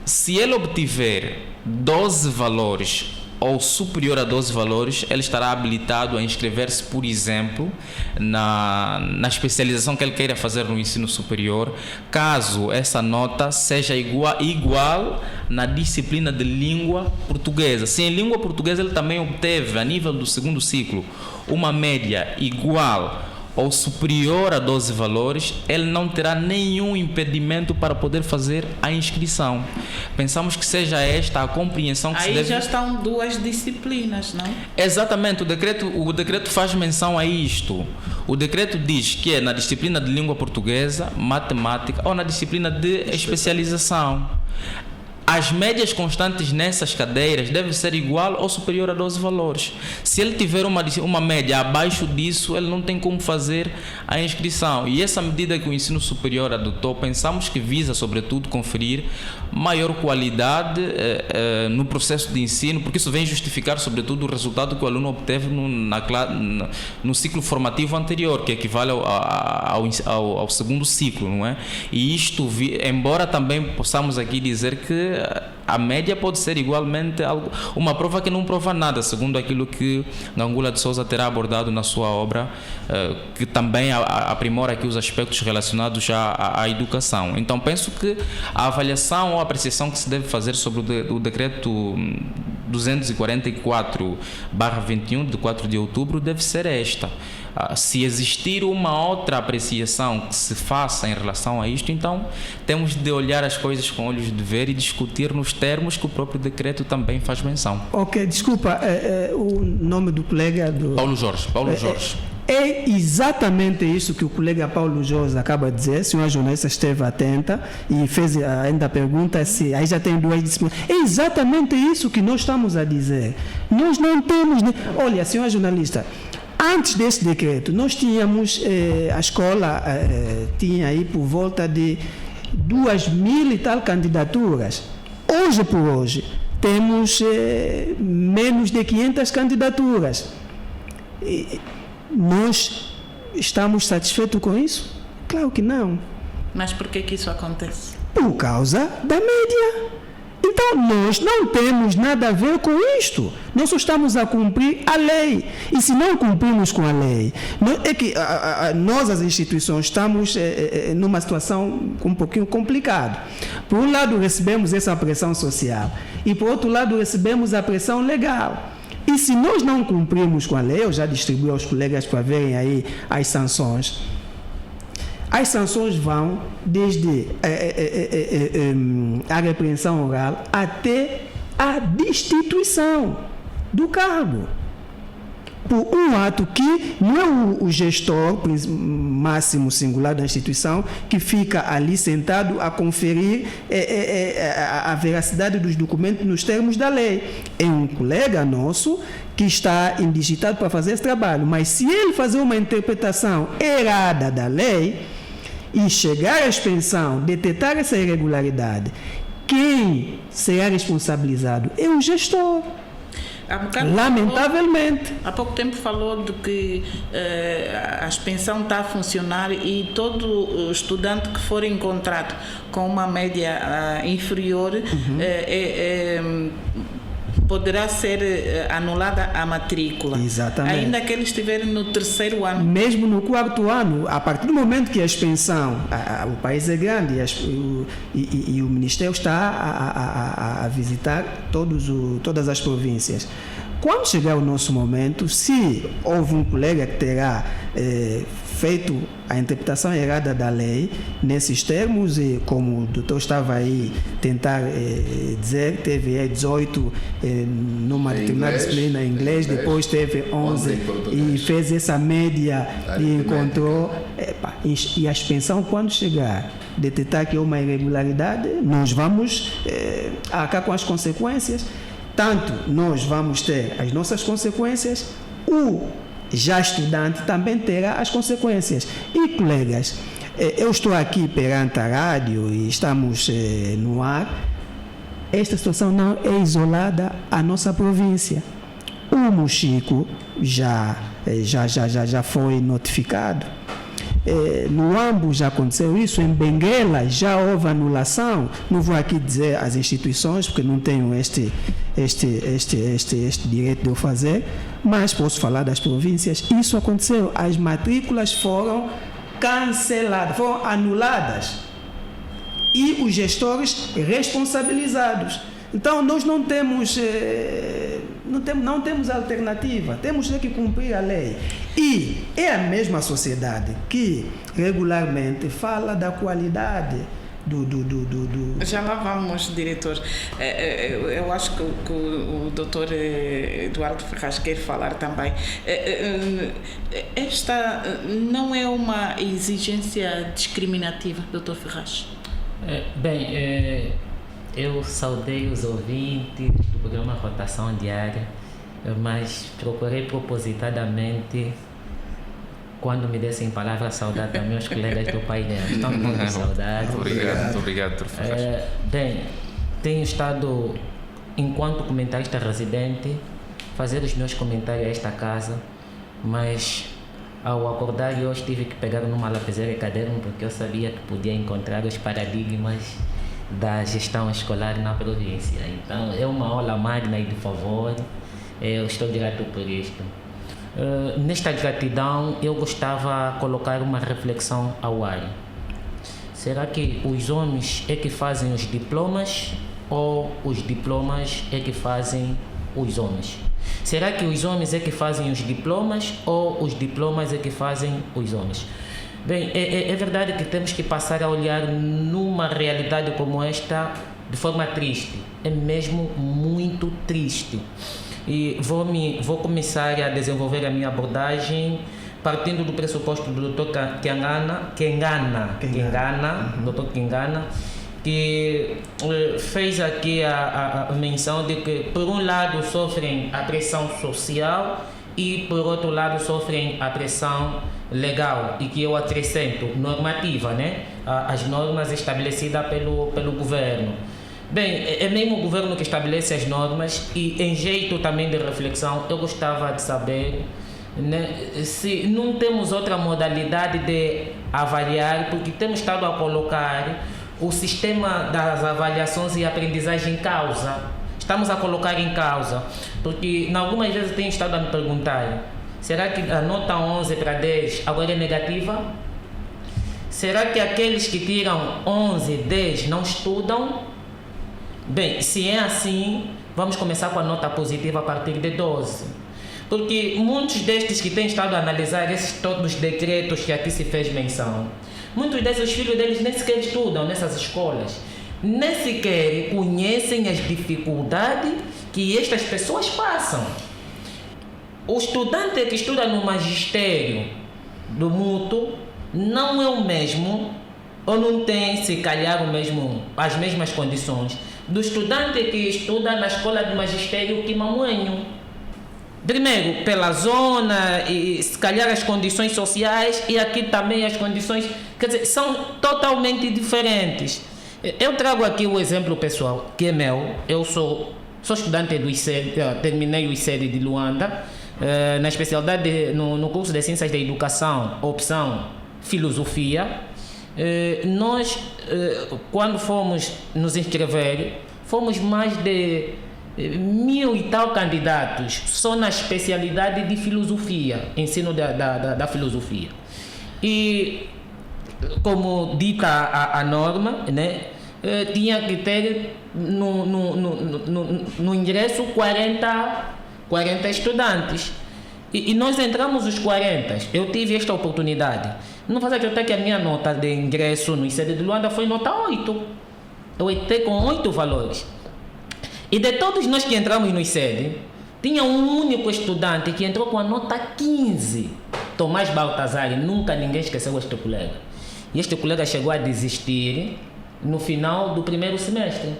Se ele obtiver 12 valores ou superior a 12 valores, ele estará habilitado a inscrever-se, por exemplo, na especialização que ele queira fazer no ensino superior, caso essa nota seja igual na disciplina de língua portuguesa. Se em língua portuguesa ele também obteve, a nível do segundo ciclo, uma média igual ou superior a 12 valores, ele não terá nenhum impedimento para poder fazer a inscrição. Pensamos que seja esta a compreensão que aí se deve... já estão 2 disciplinas, não? Exatamente, o decreto faz menção a isto. O decreto diz que é na disciplina de língua portuguesa, matemática ou na disciplina de especialização. as médias constantes nessas cadeiras devem ser igual ou superior a 12 valores. Se ele tiver uma média abaixo disso, ele não tem como fazer a inscrição. E essa medida que o ensino superior adotou, pensamos que visa, sobretudo, conferir maior qualidade no processo de ensino, porque isso vem justificar, sobretudo, o resultado que o aluno obteve no ciclo formativo anterior, que equivale ao segundo ciclo, não é? E isto, embora também possamos aqui dizer que a média pode ser igualmente uma prova que não prova nada, segundo aquilo que Gangula de Souza terá abordado na sua obra, que também aprimora aqui os aspectos relacionados à educação. Então, penso que a avaliação ou a apreciação que se deve fazer sobre o decreto 244/21, de 4 de outubro, deve ser esta. Se existir uma outra apreciação que se faça em relação a isto, então temos de olhar as coisas com olhos de ver e discutir nos termos que o próprio decreto também faz menção. Ok, desculpa, o nome do colega... Paulo Jorge. É exatamente isso que o colega Paulo Jorge acaba de dizer. A senhora jornalista esteve atenta e fez ainda a pergunta se aí já tem 2 disciplinas. É exatamente isso que nós estamos a dizer. Nós não temos... Olha, senhora jornalista, antes desse decreto, nós tínhamos, a escola tinha aí por volta de 2.000 e tal candidaturas. Hoje por hoje, temos menos de 500 candidaturas. Nós estamos satisfeitos com isso? Claro que não. Mas por que isso acontece? Por causa da média. Então, nós não temos nada a ver com isto. Nós só estamos a cumprir a lei. E se não cumprimos com a lei, é que nós, as instituições, estamos numa situação um pouquinho complicada. Por um lado, recebemos essa pressão social. E, por outro lado, recebemos a pressão legal. E se nós não cumprirmos com a lei, eu já distribuí aos colegas para verem aí as sanções. As sanções vão desde a repreensão oral até a destituição do cargo. Por um ato que não é o gestor máximo singular da instituição que fica ali sentado a conferir a veracidade dos documentos nos termos da lei. É um colega nosso que está indigitado para fazer esse trabalho. Mas se ele fazer uma interpretação errada da lei e chegar à expensão, detectar essa irregularidade, quem será responsabilizado é o gestor. Lamentavelmente. Há pouco tempo falou de que a expensão está a funcionar e todo estudante que for encontrado com uma média inferior poderá ser anulada a matrícula. Exatamente. Ainda que ele estiver no 3º ano. Mesmo no 4º ano, a partir do momento que a expensão, o país é grande e o Ministério está a visitar todas as províncias. Quando chegar o nosso momento, se houve um colega que terá feito a interpretação errada da lei nesses termos, e como o doutor estava aí tentar dizer, teve 18 numa determinada disciplina em inglês, depois teve 11 e fez essa média e encontrou, e a expensão, quando chegar, detectar que é uma irregularidade, nós vamos arcar com as consequências. Tanto nós vamos ter as nossas consequências, o já estudante também terá as consequências. E, colegas, eu estou aqui perante a rádio e estamos no ar. Esta situação não é isolada à nossa província. O Mochico já foi notificado. No Ambo já aconteceu isso, em Benguela já houve anulação. Não vou aqui dizer as instituições, porque não tenho este direito de eu fazer, mas posso falar das províncias. Isso aconteceu, as matrículas foram canceladas, foram anuladas e os gestores responsabilizados. Então nós não temos alternativa, temos que cumprir a lei. E é a mesma sociedade que regularmente fala da qualidade do... Já lá vamos, diretor. Eu acho que o doutor Eduardo Ferraz quer falar também. Esta não é uma exigência discriminativa, doutor Ferraz? Eu saudei os ouvintes do programa Rotação Diária, mas procurei propositadamente, quando me dessem palavra, saudar também os colegas do painel. Estão com saudade. Muito obrigado, Trofas. Bem, tenho estado, enquanto comentarista residente, fazer os meus comentários a esta casa, mas ao acordar hoje tive que pegar numa lapiseira e caderno, porque eu sabia que podia encontrar os paradigmas da gestão escolar na província. Então é uma aula magna e de favor, eu estou grato por isto. Nesta gratidão eu gostava de colocar uma reflexão ao ar. Será que os homens é que fazem os diplomas ou os diplomas é que fazem os homens? Será que os homens é que fazem os diplomas ou os diplomas é que fazem os homens? Bem, é verdade que temos que passar a olhar numa realidade como esta de forma triste. É mesmo muito triste. E vou começar a desenvolver a minha abordagem partindo do pressuposto do Dr. Kengana, Dr. Kengana, que fez aqui a menção de que, por um lado, sofrem a pressão social e, por outro lado, sofrem a pressão legal, e que eu acrescento normativa, né? As normas estabelecidas pelo governo. Bem, é mesmo o governo que estabelece as normas, e em jeito também de reflexão, eu gostava de saber, né, se não temos outra modalidade de avaliar, porque temos estado a colocar o sistema das avaliações e aprendizagem em causa. Estamos a colocar em causa, porque algumas vezes tenho estado a me perguntar: será que a nota 11 para 10 agora é negativa? Será que aqueles que tiram 11, 10 não estudam? Bem, se é assim, vamos começar com a nota positiva a partir de 12. Porque muitos destes que têm estado a analisar esses todos os decretos que aqui se fez menção, muitos desses filhos deles nem sequer estudam nessas escolas, nem sequer conhecem as dificuldades que estas pessoas passam. O estudante que estuda no magistério do mútuo não é o mesmo, ou não tem, se calhar, as mesmas condições do estudante que estuda na escola de magistério Quimamoenho. Primeiro, pela zona e se calhar as condições sociais, e aqui também as condições, quer dizer, são totalmente diferentes. Eu trago aqui o exemplo pessoal, que é meu. Eu sou estudante do ICED, terminei o ICED de Luanda, na especialidade no curso de Ciências da Educação, opção Filosofia. Nós, quando fomos nos inscrever, fomos mais de 1000 e tal candidatos só na especialidade de filosofia, ensino da filosofia. E, como dita a norma, né, tinha que ter no ingresso 40 estudantes. E nós entramos os 40. Eu tive esta oportunidade. Não faz acreditar que a minha nota de ingresso no ICED de Luanda foi nota 8. Eu entrei com 8 valores. E de todos nós que entramos no ICED, tinha um único estudante que entrou com a nota 15. Tomás Baltazar. Nunca ninguém esqueceu este colega. E este colega chegou a desistir no final do primeiro semestre.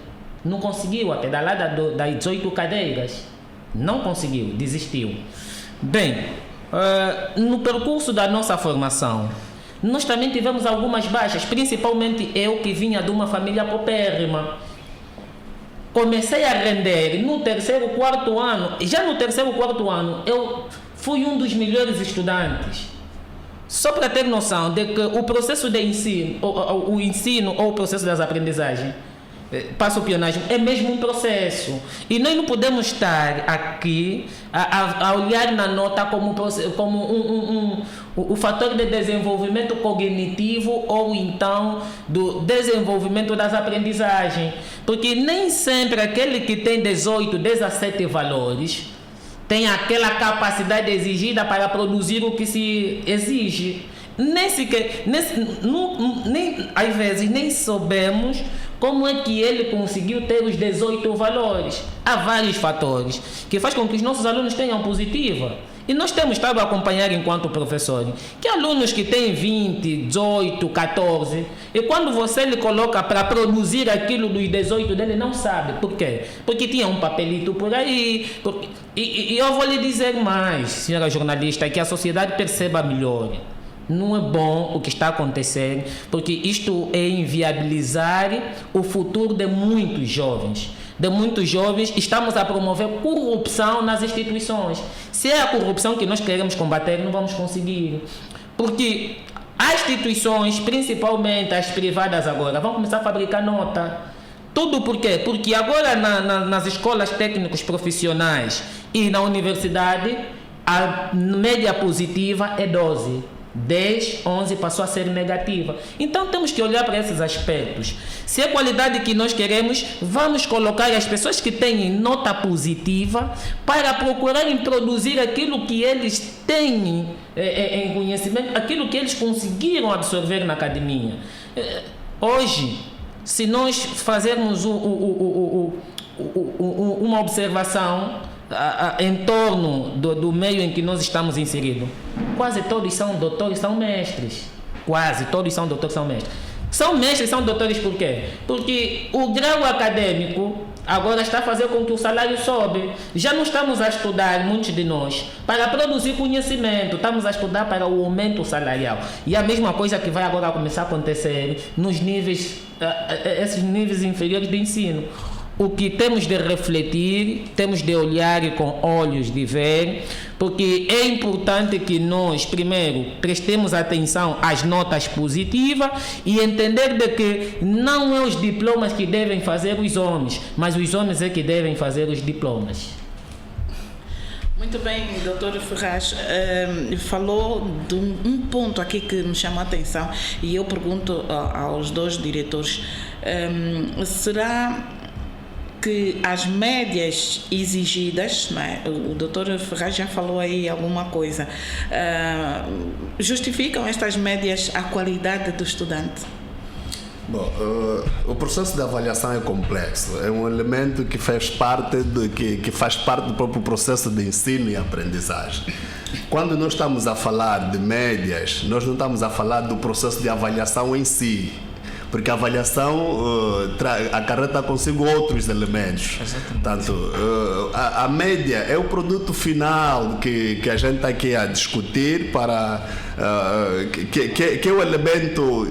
Não conseguiu, a pedalada das 18 cadeiras. Não conseguiu, desistiu. Bem, no percurso da nossa formação, nós também tivemos algumas baixas, principalmente eu, que vinha de uma família paupérrima. Comecei a render no terceiro, quarto ano. Já no terceiro, quarto ano, eu fui um dos melhores estudantes. Só para ter noção de que o processo de ensino, o ensino ou o processo das aprendizagens, passa o pionagem, é mesmo um processo. E nós não podemos estar aqui a olhar na nota como o fator de desenvolvimento cognitivo ou então do desenvolvimento das aprendizagens. Porque nem sempre aquele que tem 18, 17 valores tem aquela capacidade exigida para produzir o que se exige. Às vezes nem soubemos como é que ele conseguiu ter os 18 valores. Há vários fatores que fazem com que os nossos alunos tenham positiva. E nós temos estado a acompanhar enquanto professores, que alunos que têm 20, 18, 14, e quando você lhe coloca para produzir aquilo dos 18 dele, não sabe. Por quê? Porque tinha um papelito por aí. E eu vou lhe dizer mais, senhora jornalista, que a sociedade perceba melhor. Não é bom o que está acontecendo, porque isto é inviabilizar o futuro de muitos jovens. Estamos a promover corrupção nas instituições. Se é a corrupção que nós queremos combater, não vamos conseguir. Porque as instituições, principalmente as privadas agora, vão começar a fabricar nota. Tudo por quê? Porque agora nas escolas técnicos profissionais e na universidade, a média positiva é 12. 10, 11 passou a ser negativa. Então temos que olhar para esses aspectos. Se é a qualidade que nós queremos, vamos colocar as pessoas que têm nota positiva para procurar introduzir aquilo que eles têm em conhecimento, aquilo que eles conseguiram absorver na academia. Hoje, se nós fazermos uma observação em torno do meio em que nós estamos inseridos, quase todos são doutores, são mestres. Quase todos são doutores, são mestres. São mestres, são doutores por quê? Porque o grau acadêmico agora está a fazer com que o salário sobe. Já não estamos a estudar, muitos de nós, para produzir conhecimento, estamos a estudar para o aumento salarial. E a mesma coisa que vai agora começar a acontecer nos níveis, esses níveis inferiores de ensino. O que temos de refletir, temos de olhar com olhos de ver, porque é importante que nós, primeiro, prestemos atenção às notas positivas e entender de que não é os diplomas que devem fazer os homens, mas os homens é que devem fazer os diplomas. Muito bem, doutor Ferraz, falou de um ponto aqui que me chama a atenção e eu pergunto aos dois diretores, será que as médias exigidas, não é? O doutor Ferraz já falou aí alguma coisa, justificam estas médias a qualidade do estudante? Bom, o processo de avaliação é complexo, é um elemento que faz parte do próprio processo de ensino e aprendizagem. Quando nós estamos a falar de médias, nós não estamos a falar do processo de avaliação em si, porque a avaliação acarreta consigo outros elementos. Portanto, a média é o produto final que a gente está aqui a discutir, que é o elemento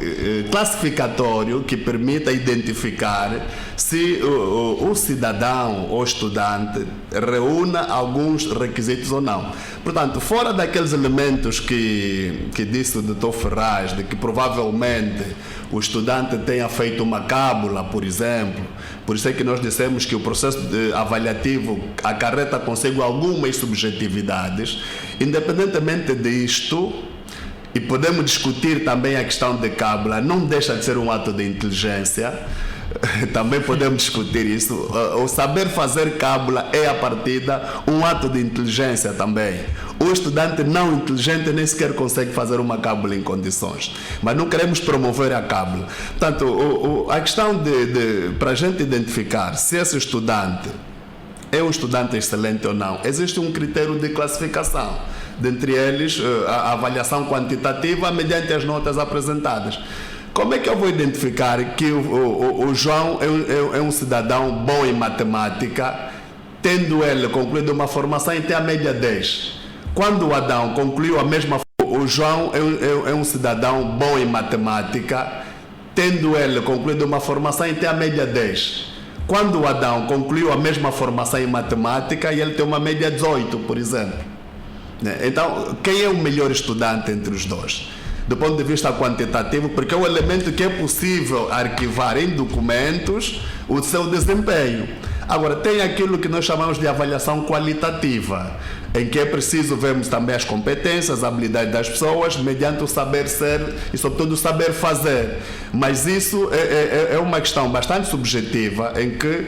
classificatório que permite identificar se o cidadão ou estudante reúne alguns requisitos ou não. Portanto, fora daqueles elementos que disse o Dr. Ferraz, de que provavelmente o estudante tenha feito uma cábula, por exemplo. Por isso é que nós dissemos que o processo avaliativo acarreta consigo algumas subjetividades. Independentemente disto, e podemos discutir também a questão de cábula, não deixa de ser um ato de inteligência. Também podemos discutir isso. O saber fazer cábula é, a partida, um ato de inteligência também. O estudante não inteligente nem sequer consegue fazer uma cábula em condições. Mas não queremos promover a cábula. Portanto, a questão para a gente identificar se esse estudante é um estudante excelente ou não, existe um critério de classificação. Dentre eles, a avaliação quantitativa mediante as notas apresentadas. Como é que eu vou identificar que o João é um cidadão bom em matemática, tendo ele concluído uma formação em ter a média 10? Quando o Adão concluiu a mesma formação, o João é um cidadão bom em matemática, tendo ele concluído uma formação em ter a média 10. Quando o Adão concluiu a mesma formação em matemática e ele tem uma média 18, por exemplo. Então, quem é o melhor estudante entre os dois? Do ponto de vista quantitativo, porque é um elemento que é possível arquivar em documentos o seu desempenho. Agora, tem aquilo que nós chamamos de avaliação qualitativa, em que é preciso vermos também as competências, a habilidade das pessoas, mediante o saber ser e, sobretudo, o saber fazer. Mas isso é uma questão bastante subjetiva, em que,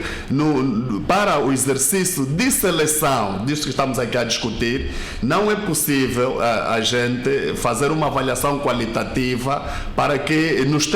para o exercício de seleção, disso que estamos aqui a discutir, não é possível a gente fazer uma avaliação qualitativa para que, nos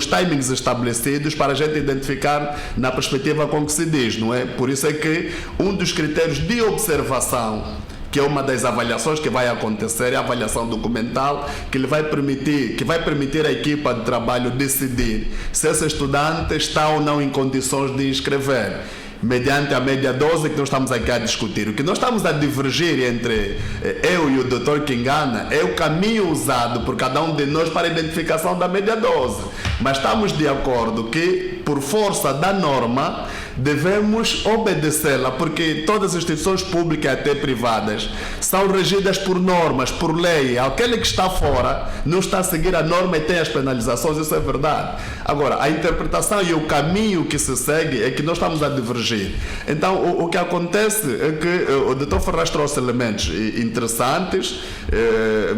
timings estabelecidos, para a gente identificar na perspectiva com que se diz, não é? Por isso é que um dos critérios de observação que é uma das avaliações que vai acontecer, é a avaliação documental, que vai permitir à equipa de trabalho decidir se esse estudante está ou não em condições de inscrever, mediante a média 12 que nós estamos aqui a discutir. O que nós estamos a divergir entre eu e o Dr. Kingana é o caminho usado por cada um de nós para a identificação da média 12. Mas estamos de acordo que, por força da norma, devemos obedecê-la, porque todas as instituições públicas, até privadas, são regidas por normas, por lei. Aquele que está fora não está a seguir a norma e tem as penalizações, isso é verdade. Agora, a interpretação e o caminho que se segue é que nós estamos a divergir. Então, o que acontece é que o Dr. Ferraz trouxe elementos interessantes,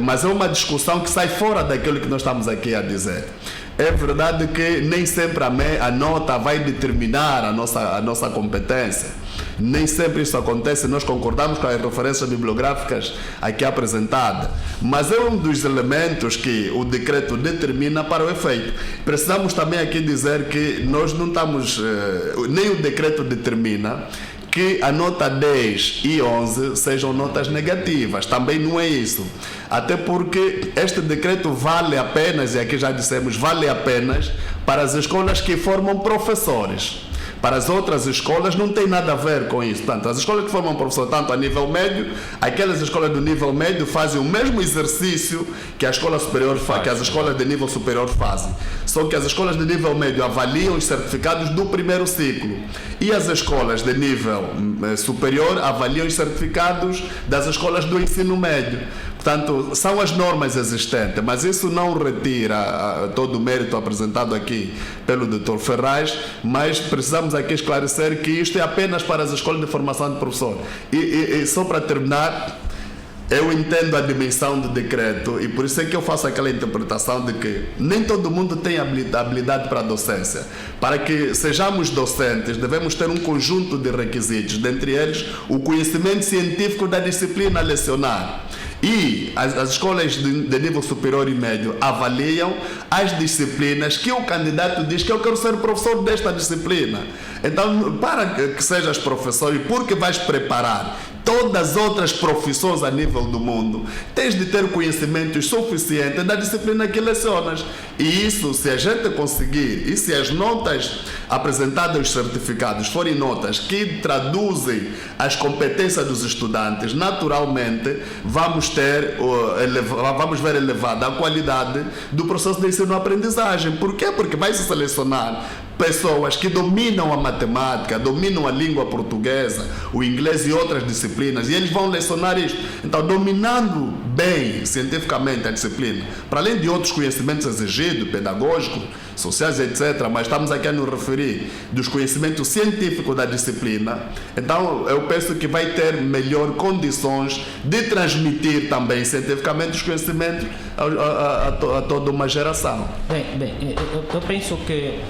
mas é uma discussão que sai fora daquilo que nós estamos aqui a dizer. É verdade que nem sempre a nota vai determinar a nossa competência. Nem sempre isso acontece, nós concordamos com as referências bibliográficas aqui apresentadas. Mas é um dos elementos que o decreto determina para o efeito. Precisamos também aqui dizer que nós não estamos, nem o decreto determina que a nota 10 e 11 sejam notas negativas, também não é isso. Até porque este decreto vale apenas, e aqui já dissemos, vale apenas para as escolas que formam professores. Para as outras escolas não tem nada a ver com isso. Portanto, as escolas que formam professor, tanto a nível médio, aquelas escolas do nível médio fazem o mesmo exercício que a escola superior faz, que as escolas de nível superior fazem. Só que as escolas de nível médio avaliam os certificados do primeiro ciclo e as escolas de nível superior avaliam os certificados das escolas do ensino médio. Portanto, são as normas existentes, mas isso não retira todo o mérito apresentado aqui pelo Dr. Ferraz, mas precisamos aqui esclarecer que isto é apenas para as escolas de formação de professor. E só para terminar, eu entendo a dimensão do decreto e por isso é que eu faço aquela interpretação de que nem todo mundo tem habilidade para a docência. Para que sejamos docentes, devemos ter um conjunto de requisitos, dentre eles o conhecimento científico da disciplina a lecionar. E as escolas de nível superior e médio avaliam as disciplinas que o candidato diz que eu quero ser professor desta disciplina. Então, para que sejas professor e porque vais preparar todas as outras profissões a nível do mundo, tens de ter conhecimentos suficientes da disciplina que lecionas. E isso, se a gente conseguir, e se as notas apresentadas aos certificados forem notas que traduzem as competências dos estudantes, naturalmente vamos ver elevada a qualidade do processo de ensino-aprendizagem. Por quê? Porque vai se selecionar pessoas que dominam a matemática, dominam a língua portuguesa, o inglês e outras disciplinas, e eles vão lecionar isto. Então, dominando bem cientificamente a disciplina, para além de outros conhecimentos exigidos, pedagógicos, sociais, etc., mas estamos aqui a nos referir dos conhecimentos científicos da disciplina, então eu penso que vai ter melhor condições de transmitir também cientificamente os conhecimentos a toda uma geração. Bem, eu penso que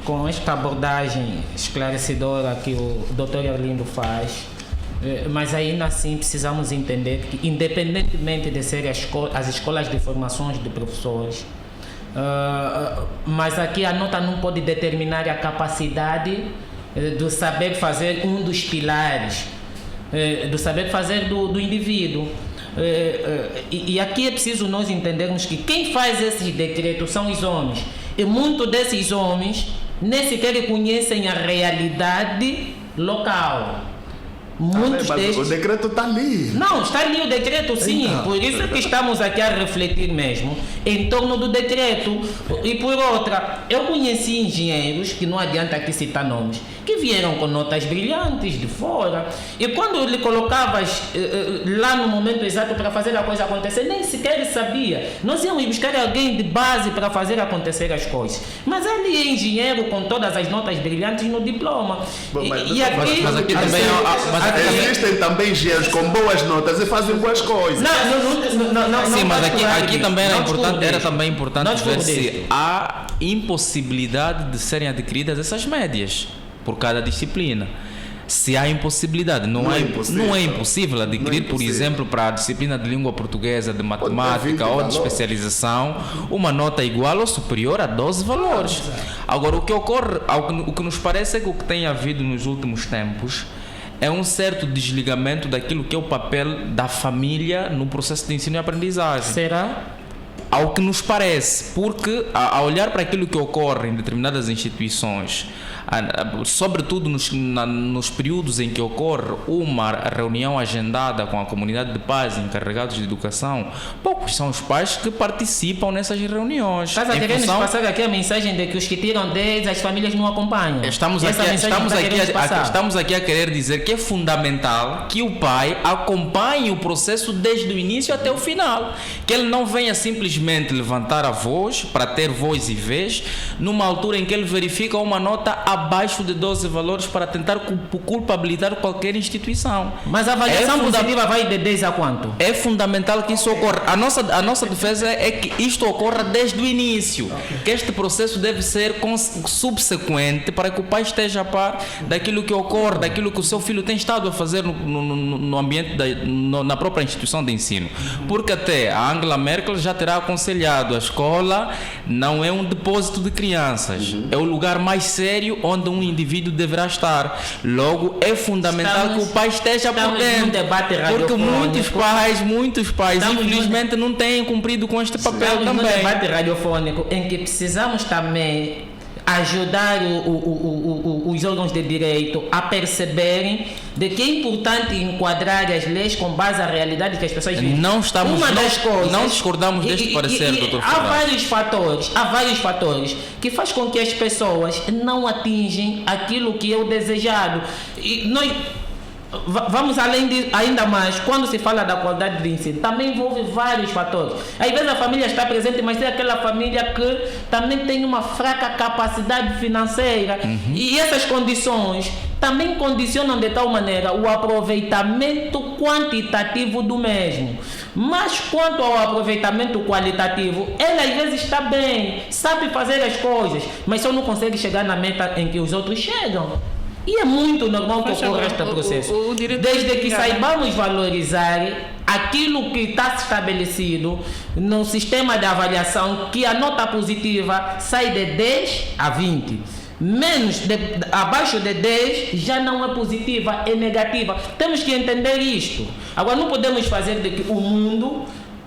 com esta abordagem esclarecedora que o Dr. Arlindo faz, mas ainda assim precisamos entender que, independentemente de serem as escolas de formações de professores, mas aqui a nota não pode determinar a capacidade do saber fazer um dos pilares, do saber fazer do indivíduo. E aqui é preciso nós entendermos que quem faz esses decretos são os homens, e muitos desses homens nem sequer conhecem a realidade local. Muitos mas o decreto está ali. Não, está ali o decreto, sim. Então, por isso que estamos aqui a refletir mesmo em torno do decreto. E por outra, eu conheci engenheiros, que não adianta aqui citar nomes, que vieram com notas brilhantes de fora. E quando lhe colocavas lá no momento exato para fazer a coisa acontecer, nem sequer sabia. Nós íamos buscar alguém de base para fazer acontecer as coisas. Mas ele é engenheiro com todas as notas brilhantes no diploma. Bom, mas aqui também existem também engenheiros com boas notas e fazem boas coisas. Não, sim, mas aqui também era também importante ver se há impossibilidade de serem adquiridas essas médias por cada disciplina. Se há impossibilidade, não é impossível adquirir, por exemplo, para a disciplina de língua portuguesa, de matemática ou de especialização, uma nota igual ou superior a 12 valores. Agora, o que ocorre, o que nos parece é que o que tem havido nos últimos tempos é um certo desligamento daquilo que é o papel da família no processo de ensino e aprendizagem. Será? Ao que nos parece, porque a olhar para aquilo que ocorre em determinadas instituições, sobretudo nos períodos em que ocorre uma reunião agendada com a comunidade de pais encarregados de educação, poucos são os pais que participam nessas reuniões. Estás a querer nos passar aqui a mensagem de que os que tiram 10 as famílias não acompanham? Estamos aqui a querer dizer que é fundamental que o pai acompanhe o processo desde o início até o final, que ele não venha simplesmente levantar a voz para ter voz e vez numa altura em que ele verifica uma nota abaixo de 12 valores para tentar culpabilizar qualquer instituição. Mas a avaliação positiva vai de 10 a quanto? É fundamental que isso ocorra. A nossa defesa é que isto ocorra desde o início, que este processo deve ser subsequente para que o pai esteja a par daquilo que ocorre, daquilo que o seu filho tem estado a fazer no ambiente, na própria instituição de ensino. Porque até a Angela Merkel já terá aconselhado: a escola não é um depósito de crianças, é o lugar mais sério onde um indivíduo deverá estar. Logo, é fundamental que o pai esteja por dentro, porque muitos pais infelizmente não têm cumprido com este papel também. Estamos num debate radiofônico em que precisamos também ajudar os órgãos de direito a perceberem de que é importante enquadrar as leis com base à realidade que as pessoas vivem. Não discordamos deste parecer, Dr. Há vários fatores que faz com que as pessoas não atingem aquilo que é o desejado. E nós vamos além de, ainda mais, quando se fala da qualidade de ensino, também envolve vários fatores. Às vezes a família está presente, mas é aquela família que também tem uma fraca capacidade financeira. E essas condições também condicionam de tal maneira o aproveitamento quantitativo do mesmo. Mas quanto ao aproveitamento qualitativo, ele às vezes está bem, sabe fazer as coisas, mas só não consegue chegar na meta em que os outros chegam. E é muito normal que ocorra este processo. Desde que saibamos valorizar aquilo que está estabelecido no sistema de avaliação, que a nota positiva sai de 10 a 20. Abaixo de 10 já não é positiva, é negativa. Temos que entender isto. Agora, não podemos fazer de que o mundo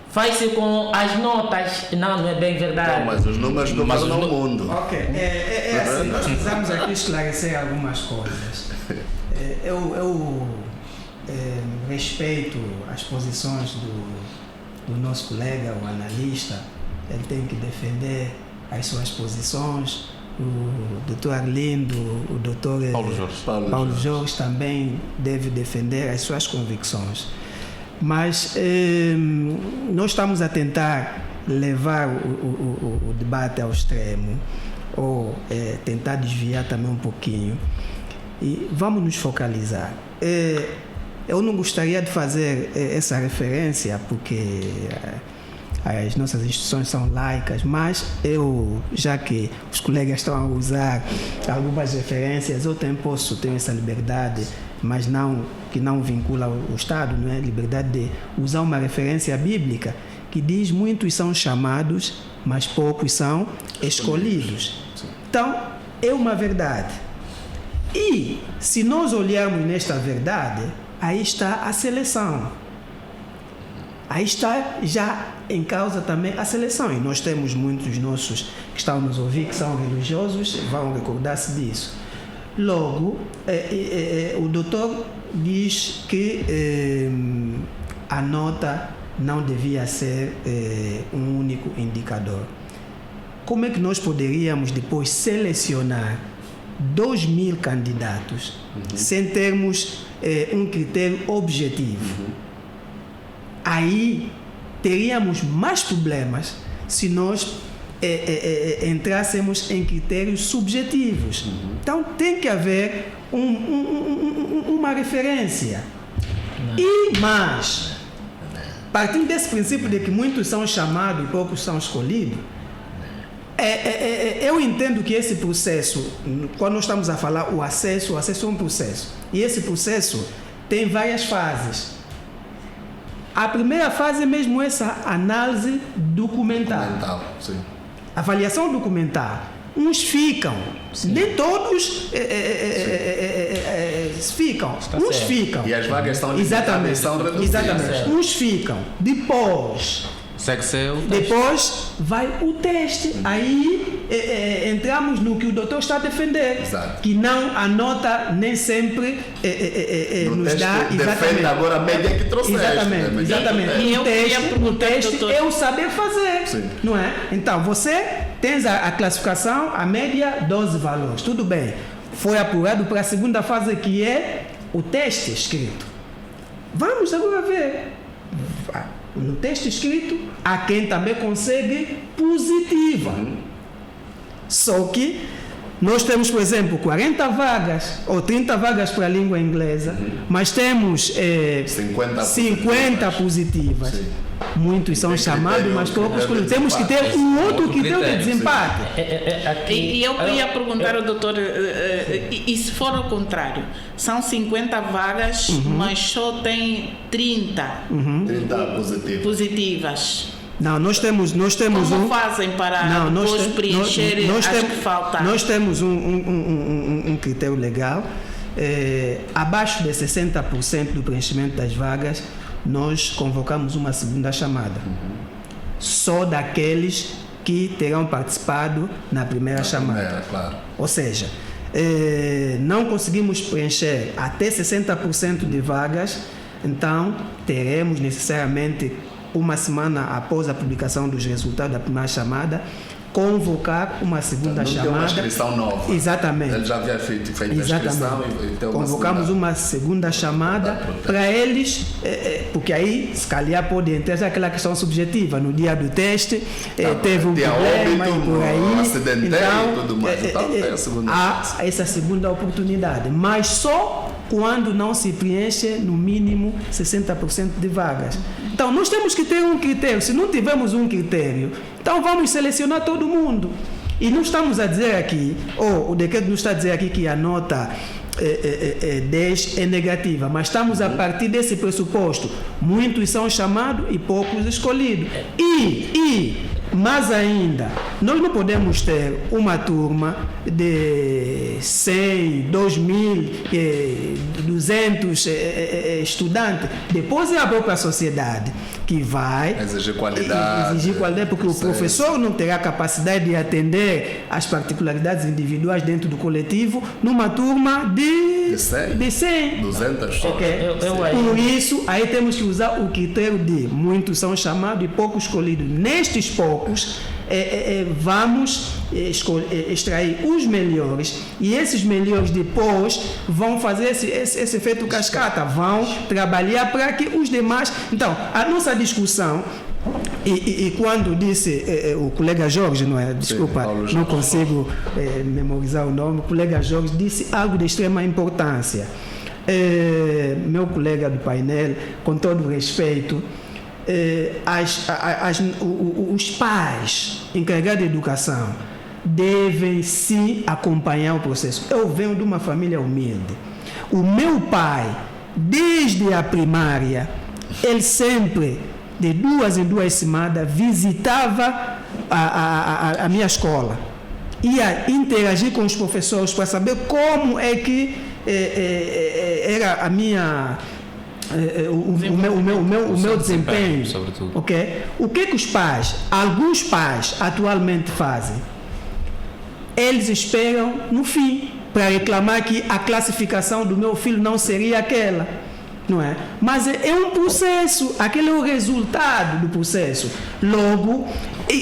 faz-se com as notas. Não é bem verdade. Não, mas os números não governam o mundo. Ok, assim, nós precisamos aqui esclarecer algumas coisas. Eu respeito as posições do nosso colega, o analista. Ele tem que defender as suas posições. O Dr. Arlindo, o Dr. Paulo Jorge também deve defender as suas convicções. Mas nós estamos a tentar levar o debate ao extremo, ou tentar desviar também um pouquinho, e vamos nos focalizar. Eu não gostaria de fazer essa referência porque as nossas instituições são laicas, mas já que os colegas estão a usar algumas referências, eu também ter essa liberdade, mas que não vincula o Estado, não é? Liberdade de usar uma referência bíblica que diz: muitos são chamados, mas poucos são escolhidos. Então, é uma verdade. E, se nós olharmos nesta verdade, aí está a seleção. Aí está já em causa também a seleção. E nós temos muitos nossos que estão nos ouvir, que são religiosos, vão recordar-se disso. Logo, o doutor diz que a nota não devia ser um único indicador. Como é que nós poderíamos depois selecionar 2.000 candidatos sem termos um critério objetivo? Aí teríamos mais problemas se nós entrássemos em critérios subjetivos. Então tem que haver uma referência. E mais, partindo desse princípio de que muitos são chamados e poucos são escolhidos, eu entendo que esse processo, quando nós estamos a falar o acesso é um processo. E esse processo tem várias fases. A primeira fase é mesmo essa análise documental. Sim. Avaliação documental. Uns ficam, nem todos ficam. Está Uns certo. ficam. E as vagas são limitadas Exatamente. e são reduzidas. Exatamente. Uns ficam. Depois Depois vai o teste. Aí entramos no que o doutor está a defender. Exato. Que não a nota nem sempre nos dá. Defende agora a média que trouxeste. Exatamente. Né? Exatamente. E eu queria O perguntar, teste doutor, é o saber fazer. Sim. Não é? Então, você tens a classificação, a média, 12 valores. Tudo bem. Foi apurado para a segunda fase, que é o teste escrito. Vamos agora ver. No teste escrito, há quem também consegue positiva. Só que nós temos, por exemplo, 40 vagas ou 30 vagas para a língua inglesa, mas temos 50 positivas. Sim. Muitos são chamados, mas poucos escolhidos. Temos que ter um outro critério de desempate. E eu queria perguntar ao doutor, e se for ao contrário? São 50 vagas, mas só tem 30 positivas. Não, nós temos Como fazem para depois preencher as que faltam? Nós temos um critério legal. Abaixo de 60% do preenchimento das vagas, nós convocamos uma segunda chamada. Só daqueles que terão participado na primeira chamada. Claro. Ou seja, não conseguimos preencher até 60% de vagas, então teremos necessariamente, uma semana após a publicação dos resultados da primeira chamada, convocar uma segunda chamada. Uma inscrição nova. Exatamente. Ele já havia feito a inscrição e tem convocamos uma segunda chamada para eles, porque aí, se calhar, pode entrar aquela questão subjetiva. No dia do teste, teve um problema e por aí. Então, e tudo mais. Então, há essa segunda oportunidade. Mas só quando não se preenche, no mínimo, 60% de vagas. Então, nós temos que ter um critério. Se não tivermos um critério, então vamos selecionar todo mundo. E não estamos a dizer aqui, o decreto não está a dizer aqui que a nota 10 é negativa, mas estamos a partir desse pressuposto. Muitos são chamados e poucos escolhidos. E mais ainda, nós não podemos ter uma turma de 100, 2.000, 200 estudantes. Depois é a própria sociedade que vai exigir qualidade, porque o professor não terá capacidade de atender às particularidades individuais dentro do coletivo numa turma de 100, 200. Okay. Por isso, aí temos que usar o critério de muitos são chamados e poucos escolhidos. Nestes poucos, vamos extrair os melhores, e esses melhores depois vão fazer esse efeito cascata, vão trabalhar para que os demais. Então, a nossa discussão, e quando disse o colega Jorge, não é? Desculpa, sim, não consigo memorizar o nome. O colega Jorge disse algo de extrema importância. Meu colega do painel, com todo o respeito, os pais encarregados de educação devem sim acompanhar o processo. Eu venho de uma família humilde. O meu pai, desde a primária, ele sempre, de 2 em 2 semanas, visitava a minha escola. Ia interagir com os professores para saber como é que era a minha... o meu desempenho, okay? O que alguns pais atualmente fazem? Eles esperam no fim para reclamar que a classificação do meu filho não seria aquela, não é? Mas é um processo, aquele é o resultado do processo. Logo,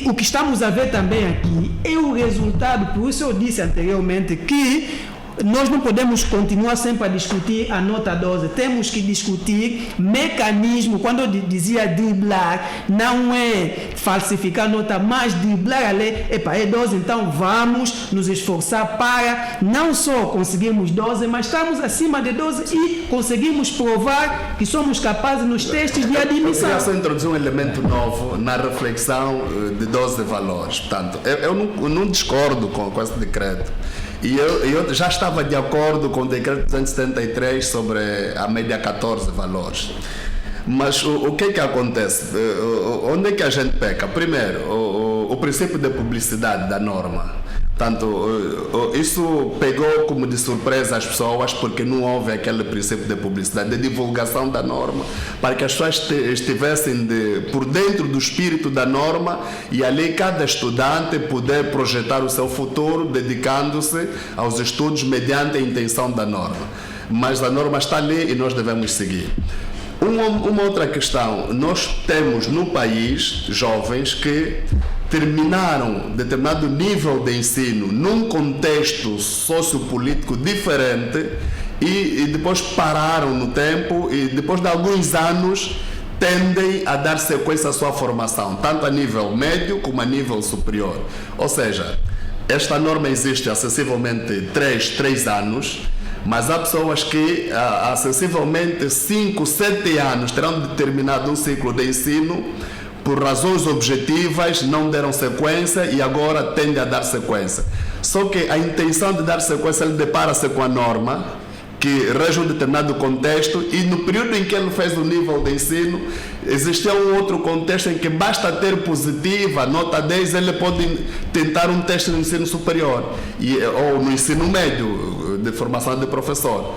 o que estamos a ver também aqui é o resultado. Por isso eu disse anteriormente que nós não podemos continuar sempre a discutir a nota 12, temos que discutir mecanismo. Quando eu dizia driblar, não é falsificar a nota, mas driblar a lei. É 12, então vamos nos esforçar para não só conseguirmos 12, mas estamos acima de 12 e conseguimos provar que somos capazes nos testes de admissão. Eu queria só introduzir um elemento novo na reflexão de 12 valores. Portanto, eu não discordo com esse decreto. E eu já estava de acordo com o decreto 273 sobre a média 14 valores. Mas o que acontece? Onde é que a gente peca? Primeiro, o princípio de publicidade da norma. Portanto, isso pegou como de surpresa as pessoas, porque não houve aquele princípio de publicidade, de divulgação da norma, para que as pessoas estivessem por dentro do espírito da norma e ali cada estudante poder projetar o seu futuro, dedicando-se aos estudos mediante a intenção da norma. Mas a norma está ali e nós devemos seguir. Uma outra questão, nós temos no país jovens que terminaram determinado nível de ensino num contexto sociopolítico diferente e depois pararam no tempo e depois de alguns anos tendem a dar sequência à sua formação, tanto a nível médio como a nível superior. Ou seja, esta norma existe há sensivelmente 3 anos, mas há pessoas que há sensivelmente 5, 7 anos terão terminado um ciclo de ensino, por razões objetivas não deram sequência e agora tende a dar sequência. Só que a intenção de dar sequência, ele depara-se com a norma que rege um determinado contexto e no período em que ele fez o nível de ensino existia um outro contexto em que basta ter positiva, nota 10, ele pode tentar um teste no ensino superior ou no ensino médio de formação de professor.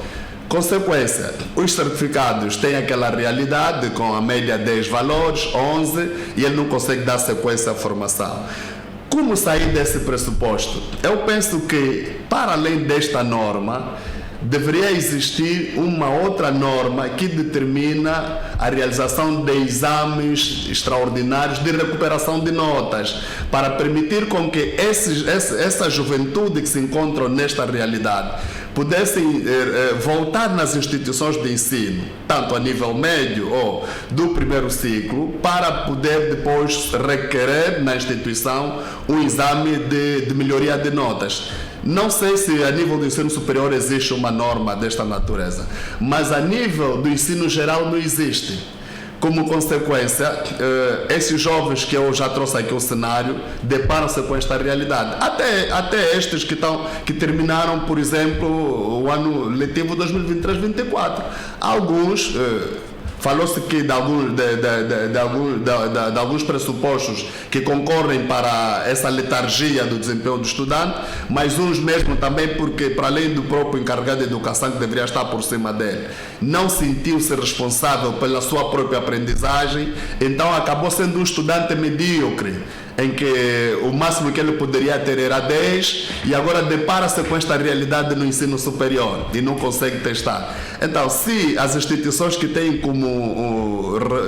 Consequência, os certificados têm aquela realidade com a média 10 valores, 11, e ele não consegue dar sequência à formação. Como sair desse pressuposto? Eu penso que, para além desta norma, deveria existir uma outra norma que determina a realização de exames extraordinários de recuperação de notas, para permitir com que essa juventude que se encontra nesta realidade pudessem voltar nas instituições de ensino, tanto a nível médio ou do primeiro ciclo, para poder depois requerer na instituição um exame de melhoria de notas. Não sei se a nível do ensino superior existe uma norma desta natureza, mas a nível do ensino geral não existe. Como consequência, esses jovens que eu já trouxe aqui ao cenário deparam-se com esta realidade. Até estes que terminaram, por exemplo, o ano letivo 2023-24. Alguns... Falou-se que de alguns pressupostos que concorrem para essa letargia do desempenho do estudante, mas uns mesmo também porque, para além do próprio encarregado de educação que deveria estar por cima dele, não sentiu-se responsável pela sua própria aprendizagem, então acabou sendo um estudante medíocre, em que o máximo que ele poderia ter era 10 e agora depara-se com esta realidade no ensino superior e não consegue testar. Então, se as instituições que têm como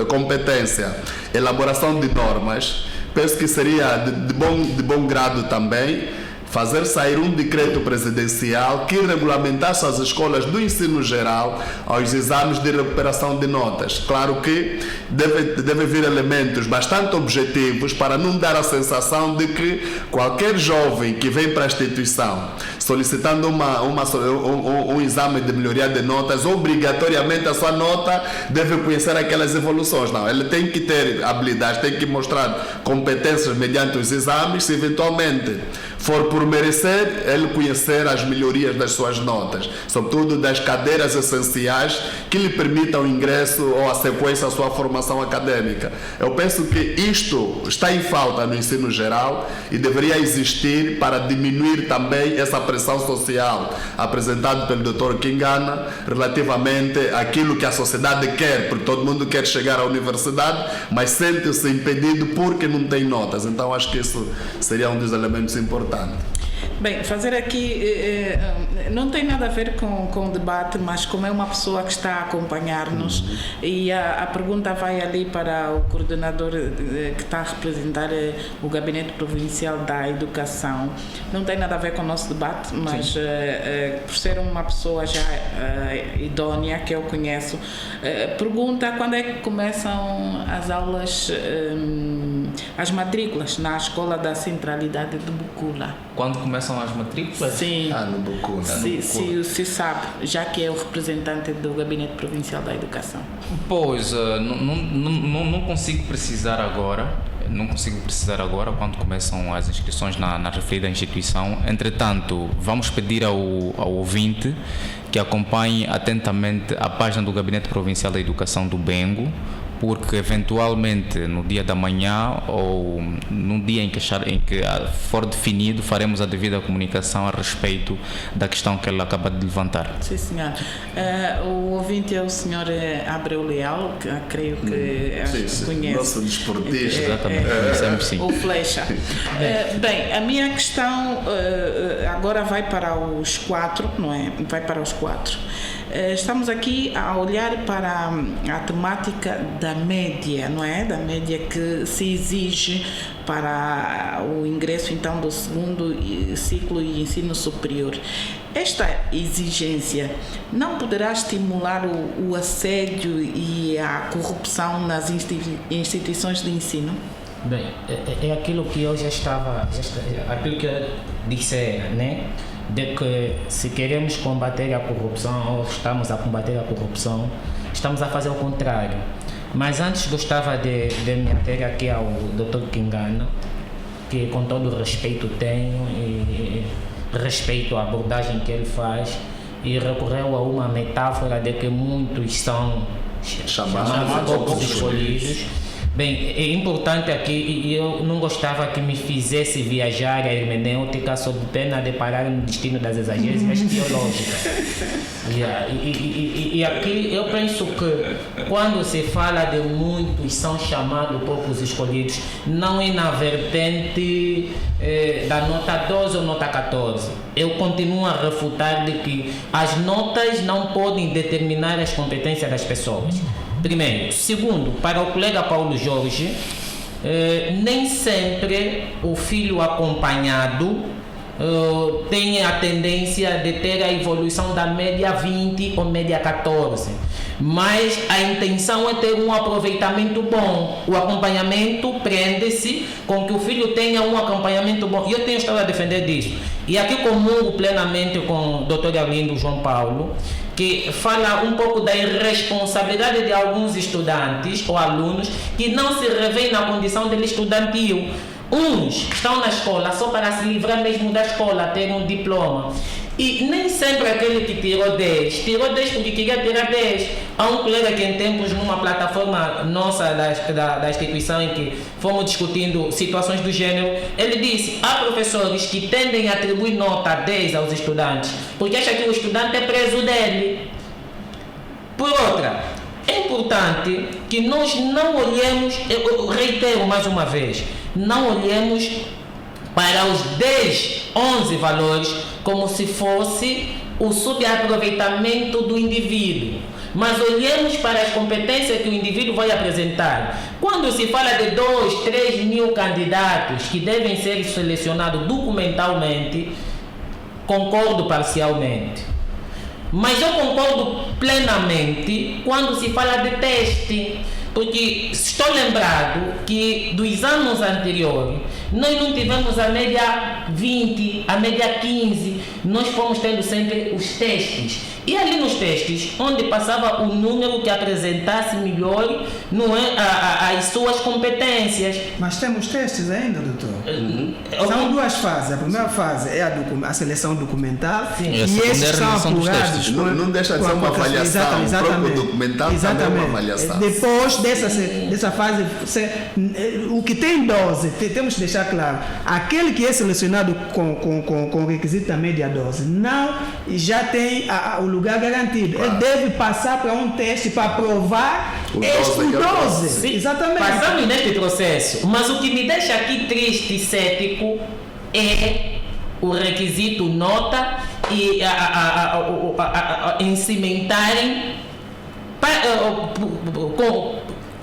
competência elaboração de normas, penso que seria de bom grado também fazer sair um decreto presidencial que regulamentasse as escolas do ensino geral aos exames de recuperação de notas. Claro que deve vir elementos bastante objetivos para não dar a sensação de que qualquer jovem que vem para a instituição solicitando um exame de melhoria de notas, obrigatoriamente a sua nota deve conhecer aquelas evoluções. Não, ele tem que ter habilidades, tem que mostrar competências mediante os exames, se eventualmente for por merecer, ele conhecer as melhorias das suas notas, sobretudo das cadeiras essenciais que lhe permitam o ingresso ou a sequência à sua formação acadêmica. Eu penso que isto está em falta no ensino geral e deveria existir para diminuir também essa pressão social apresentada pelo Dr. Kingana relativamente àquilo que a sociedade quer, porque todo mundo quer chegar à universidade, mas sente-se impedido porque não tem notas. Então acho que isso seria um dos elementos importantes. Bem, fazer aqui não tem nada a ver com o debate, mas como é uma pessoa que está a acompanhar-nos e a pergunta vai ali para o coordenador que está a representar o Gabinete Provincial da Educação. Não tem nada a ver com o nosso debate, mas por ser uma pessoa já idônea, que eu conheço, pergunta quando é que começam as aulas, as matrículas na Escola da Centralidade de Bucula. Quando começam as matrículas? Sim. No Bucula. Se sabe, já que é o representante do Gabinete Provincial da Educação. Pois, não consigo precisar agora. Não consigo precisar agora quando começam as inscrições na referida instituição. Entretanto, vamos pedir ao ouvinte que acompanhe atentamente a página do Gabinete Provincial da Educação do Bengo, porque eventualmente no dia da manhã ou num dia em que for definido, faremos a devida comunicação a respeito da questão que ele acaba de levantar. Sim, senhor. O ouvinte é o senhor Abreu Leal, que creio que conhece. Nosso desportista. Exatamente, conhecemos sim. O Flecha. Bem, a minha questão agora vai para os 4, não é? Vai para os 4. Estamos aqui a olhar para a temática da média, não é? Da média que se exige para o ingresso então do segundo ciclo de ensino superior. Esta exigência não poderá estimular o assédio e a corrupção nas instituições de ensino? Bem, é aquilo que eu aquilo que eu disse, né? De que se queremos combater a corrupção ou estamos a combater a corrupção, estamos a fazer o contrário. Mas antes gostava de me ater aqui ao Dr. Kingana, que com todo o respeito tenho e respeito à abordagem que ele faz, e recorreu a uma metáfora de que muitos são chamados poucos escolhidos. Bem, é importante aqui, e eu não gostava que me fizesse viajar a hermenêutica sob pena de parar no destino das exagêsias teológicas. E aqui eu penso que quando se fala de muitos são chamados poucos escolhidos, não é na vertente da nota 12 ou nota 14. Eu continuo a refutar de que as notas não podem determinar as competências das pessoas. Primeiro. Segundo, para o colega Paulo Jorge, nem sempre o filho acompanhado tem a tendência de ter a evolução da média 20 ou média 14, mas a intenção é ter um aproveitamento bom. O acompanhamento prende-se com que o filho tenha um acompanhamento bom, e eu tenho estado a defender disso, e aqui comungo plenamente com o Dr. Arlindo João Paulo, que fala um pouco da irresponsabilidade de alguns estudantes ou alunos que não se revêem na condição dele estudantil. Uns estão na escola só para se livrar mesmo da escola, ter um diploma. E nem sempre aquele que tirou 10 porque queria tirar 10. Há um colega que em tempos, numa plataforma nossa da instituição em que fomos discutindo situações do gênero, ele disse: há professores que tendem a atribuir nota 10 aos estudantes porque acham que o estudante é preso dele. Por outra, é importante que nós não olhemos, eu reitero mais uma vez, não olhemos para os 10, 11 valores como se fosse o subaproveitamento do indivíduo, mas olhemos para as competências que o indivíduo vai apresentar. Quando se fala de 2, 3 mil candidatos que devem ser selecionados documentalmente, concordo parcialmente. Mas eu concordo plenamente quando se fala de teste, porque estou lembrado que dos anos anteriores nós não tivemos a média 20, a média 15, nós fomos tendo sempre os testes. E ali nos testes, onde passava o número que apresentasse melhor, não é, as suas competências. Mas temos testes ainda, doutor? São duas fases. A primeira fase é a seleção documental. Sim. E esses são apurados. Não deixa de ser uma avaliação. O próprio documental também é uma avaliação. Depois dessa fase, o que tem 12, temos que deixar claro, aquele que é selecionado com requisito da média 12, não já tem o lugar garantido. Claro. Ele deve passar para um teste para provar o 12. Sim, exatamente. passamos neste processo, mas o que me deixa aqui triste e cético é o requisito nota e em cimentarem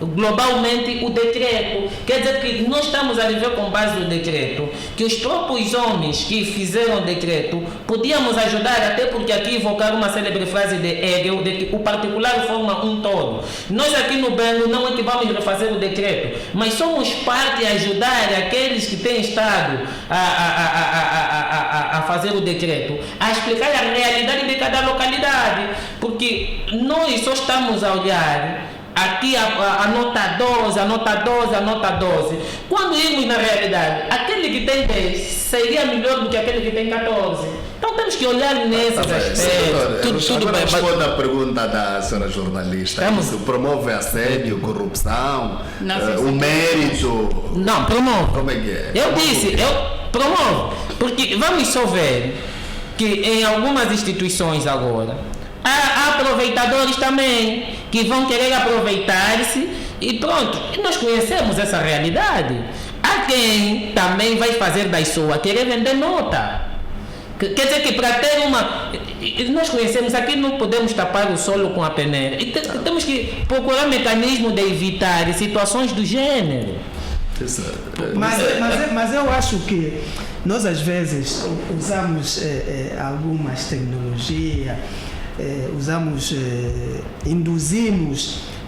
globalmente o decreto. Quer dizer que nós estamos a viver com base no decreto, que os próprios homens que fizeram o decreto podíamos ajudar, até porque aqui invocaram uma célebre frase de Hegel, de que o particular forma um todo. Nós aqui no Bengo não é que vamos refazer o decreto, mas somos parte a ajudar aqueles que têm estado a fazer o decreto, a explicar a realidade de cada localidade, porque nós só estamos a olhar aqui a nota 12, a nota 12, a nota 12. Quando irmos na realidade, aquele que tem 10 seria melhor do que aquele que tem 14. Então temos que olhar nesses aspectos. Tudo bem, responde a pergunta da senhora jornalista. Isso promove assédio, corrupção, o mérito? Não, promove. Como é que é? Eu promovo. Porque vamos só ver que em algumas instituições agora há aproveitadores também que vão querer aproveitar-se e pronto. E nós conhecemos essa realidade. Há quem também vai fazer da sua querer vender nota. Quer dizer que para ter uma... Nós conhecemos, aqui não podemos tapar o solo com a peneira. E temos que procurar mecanismo de evitar situações do gênero. Mas eu acho que nós às vezes usamos algumas tecnologias,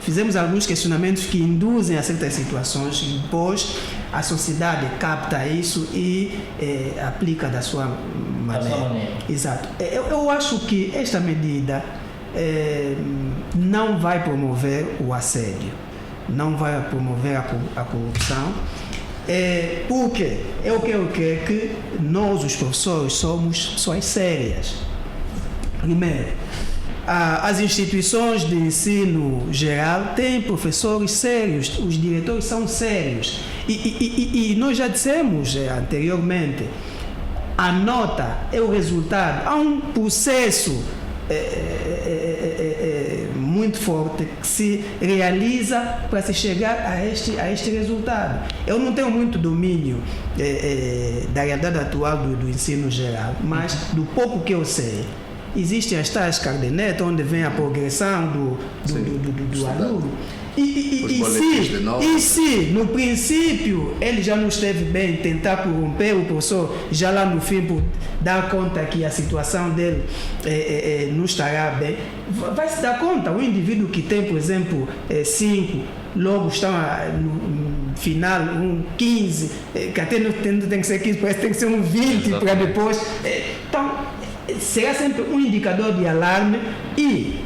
fizemos alguns questionamentos que induzem a certas situações e depois a sociedade capta isso e aplica da sua maneira. Exato. Eu acho que esta medida não vai promover o assédio, não vai promover a corrupção, porque eu quero que nós, os professores, somos pessoas sérias. Primeiro, as instituições de ensino geral têm professores sérios, os diretores são sérios. E nós já dissemos anteriormente, a nota é o resultado. Há um processo muito forte que se realiza para se chegar a este resultado. Eu não tenho muito domínio da realidade atual do ensino geral, mas do pouco que eu sei, existem as tais cadernetas onde vem a progressão do aluno. E se no princípio ele já não esteve bem, tentar corromper o professor, já lá no fim por dar conta que a situação dele não estará bem, vai se dar conta. O indivíduo que tem, por exemplo, 5, logo estão no final, 15, que até não tem que ser 15, parece que tem que ser 20 para depois. Então, será sempre um indicador de alarme e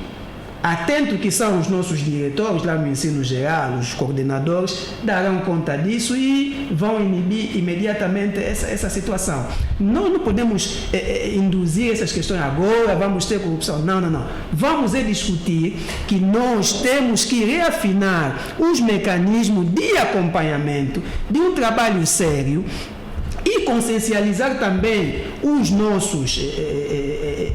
atento que são os nossos diretores lá no ensino geral, os coordenadores, darão conta disso e vão inibir imediatamente essa situação. Nós não podemos induzir essas questões agora, vamos ter corrupção. Não. Vamos discutir que nós temos que reafinar os mecanismos de acompanhamento de um trabalho sério e consciencializar também os nossos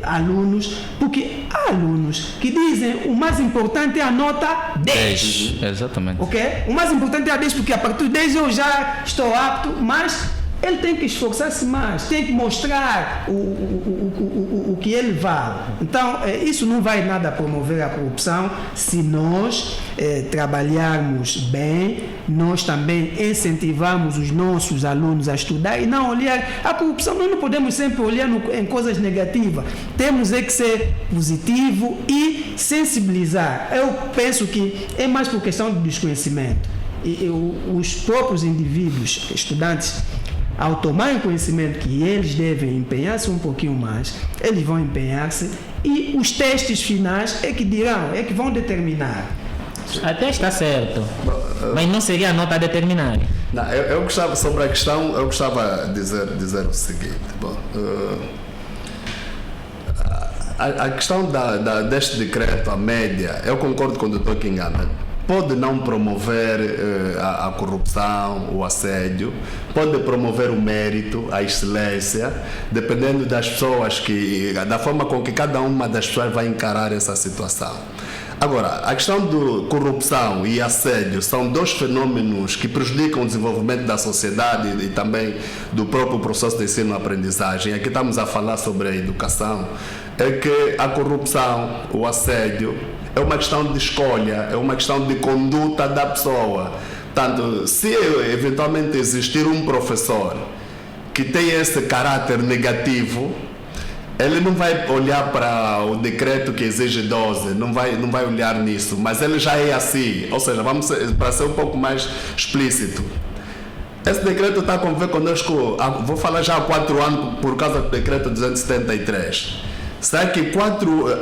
alunos, porque há alunos que dizem o mais importante é a nota 10. Exatamente. Ok? O mais importante é a 10, porque a partir de 10 eu já estou apto, mas ele tem que esforçar-se mais, tem que mostrar o que ele vale. Então, isso não vai nada promover a corrupção se nós trabalharmos bem, nós também incentivamos os nossos alunos a estudar e não olhar a corrupção. Nós não podemos sempre olhar em coisas negativas, temos que ser positivo e sensibilizar. Eu penso que é mais por questão de desconhecimento. E os próprios indivíduos, estudantes, ao tomarem conhecimento que eles devem empenhar-se um pouquinho mais, eles vão empenhar-se e os testes finais é que vão determinar. Até está certo, mas não seria a nota a determinar. Não, eu gostava, sobre a questão, eu gostava de dizer o seguinte. A questão deste decreto, a média, eu concordo com o Dr. Kingana. Pode não promover a corrupção, o assédio, pode promover o mérito, a excelência, dependendo das pessoas, da forma com que cada uma das pessoas vai encarar essa situação. Agora, a questão de corrupção e assédio são dois fenômenos que prejudicam o desenvolvimento da sociedade e também do próprio processo de ensino-aprendizagem. Aqui estamos a falar sobre a educação. É que a corrupção, o assédio, é uma questão de escolha, é uma questão de conduta da pessoa. Portanto, se eventualmente existir um professor que tem esse caráter negativo, ele não vai olhar para o decreto que exige 12, não vai olhar nisso, mas ele já é assim. Ou seja, para ser um pouco mais explícito, esse decreto está a conviver conosco, vou falar já há 4 anos por causa do decreto 273. Será que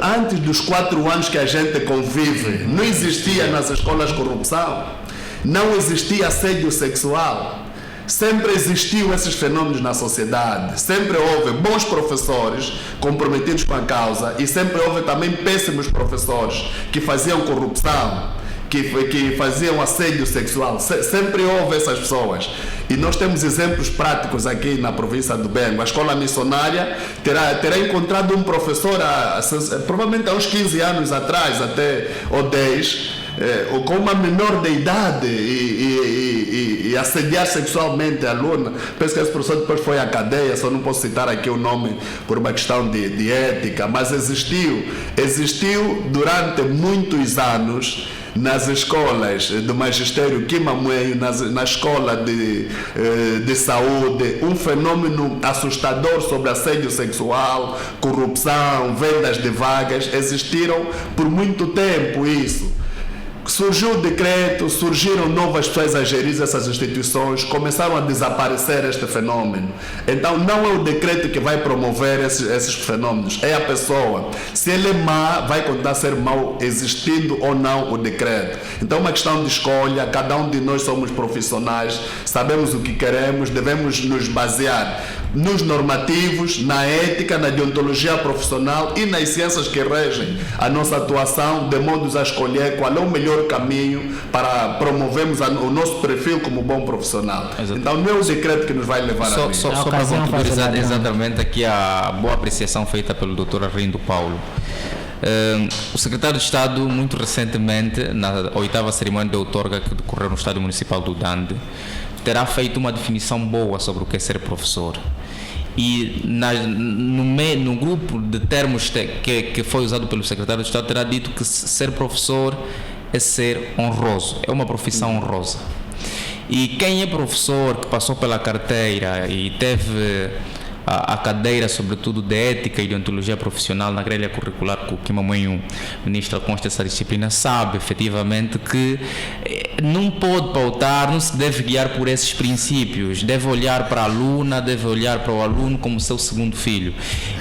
antes dos 4 anos que a gente convive, não existia nas escolas corrupção? Não existia assédio sexual? Sempre existiu esses fenômenos na sociedade, sempre houve bons professores comprometidos com a causa e sempre houve também péssimos professores que faziam corrupção, que faziam assédio sexual. Sempre houve essas pessoas. E nós temos exemplos práticos aqui na província do Bengo. A escola missionária terá encontrado um professor provavelmente há uns 15 anos atrás, até ou 10, com uma menor de idade e assediar sexualmente a aluna. Penso que esse professor depois foi à cadeia, só não posso citar aqui o nome por uma questão de ética, mas existiu durante muitos anos nas escolas do magistério Quimamuenho, na escola de saúde, um fenômeno assustador sobre assédio sexual, corrupção, vendas de vagas. Existiram por muito tempo isso. Surgiu o decreto, surgiram novas pessoas a gerir essas instituições, começaram a desaparecer este fenômeno. Então não é o decreto que vai promover esses fenômenos, é a pessoa. Se ele é má, vai continuar a ser mau, existindo ou não o decreto. Então é uma questão de escolha, cada um de nós somos profissionais, sabemos o que queremos, devemos nos basear nos normativos, na ética, na deontologia profissional e nas ciências que regem a nossa atuação, de modo a escolher qual é o melhor caminho para promovermos o nosso perfil como bom profissional. Exatamente. Então não é o decreto que nos vai levar a isso. Só para pontualizar exatamente aqui a boa apreciação feita pelo Dr. Arlindo Paulo. O secretário de Estado, muito recentemente, na 8ª cerimônia de outorga que decorreu no Estádio Municipal do Dande, terá feito uma definição boa sobre o que é ser professor. E no grupo de termos que foi usado pelo secretário de Estado, terá dito que ser professor é ser honroso, é uma profissão honrosa. E quem é professor, que passou pela carteira e teve a cadeira, sobretudo, de ética e deontologia profissional na grelha curricular que o Quimamuenho ministra consta essa disciplina, sabe efetivamente que não pode pautar, não se deve guiar por esses princípios, deve olhar para a aluna, deve olhar para o aluno como seu segundo filho.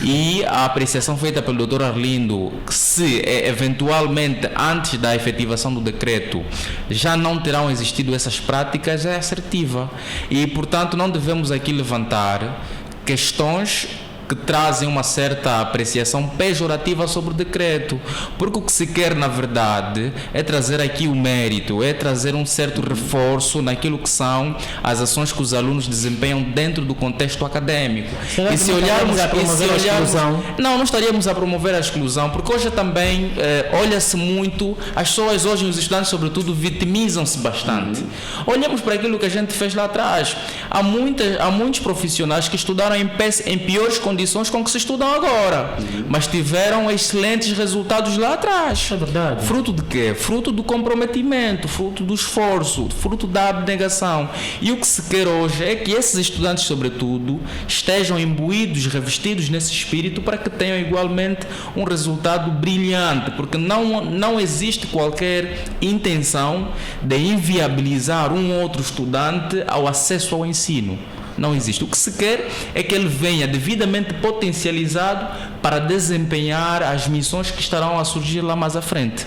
E a apreciação feita pelo Dr. Arlindo, que se eventualmente antes da efetivação do decreto já não terão existido essas práticas, é assertiva. E portanto não devemos aqui levantar questões que trazem uma certa apreciação pejorativa sobre o decreto, porque o que se quer na verdade é trazer aqui o mérito, é trazer um certo reforço naquilo que são as ações que os alunos desempenham dentro do contexto acadêmico. E se olharmos a promover a exclusão? Não estaríamos a promover a exclusão, porque hoje também olha-se muito, as pessoas hoje, os estudantes sobretudo, vitimizam-se bastante. Olhamos para aquilo que a gente fez lá atrás. Há muitos profissionais que estudaram em piores condições com que se estudam agora, mas tiveram excelentes resultados lá atrás. É verdade. Fruto de quê? Fruto do comprometimento, fruto do esforço, fruto da abnegação. E o que se quer hoje é que esses estudantes, sobretudo, estejam imbuídos, revestidos nesse espírito para que tenham igualmente um resultado brilhante, porque não existe qualquer intenção de inviabilizar um outro estudante ao acesso ao ensino. Não existe. O que se quer é que ele venha devidamente potencializado para desempenhar as missões que estarão a surgir lá mais à frente.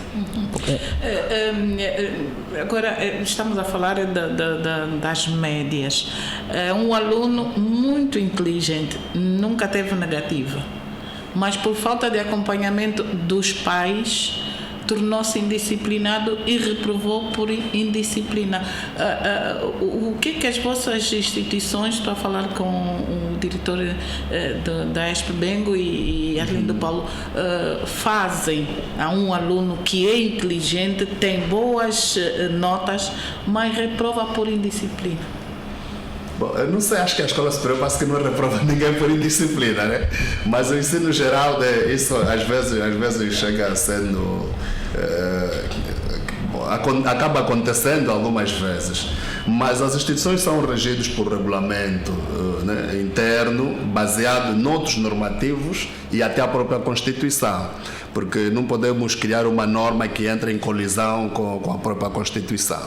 Agora, estamos a falar das médias. Um aluno muito inteligente nunca teve negativa, mas por falta de acompanhamento dos pais tornou-se indisciplinado e reprovou por indisciplina. O que as vossas instituições, estou a falar com o diretor da ESP Bengo e Arlindo Paulo, fazem a um aluno que é inteligente, tem boas notas, mas reprova por indisciplina? Bom, eu não sei, acho que a escola superior parece que não reprova ninguém por indisciplina, né? Mas o ensino geral, isso às vezes chega sendo... acaba acontecendo algumas vezes, mas as instituições são regidas por regulamento interno, baseado em outros normativos e até a própria Constituição. porque não podemos criar uma norma que entra em colisão com a própria Constituição.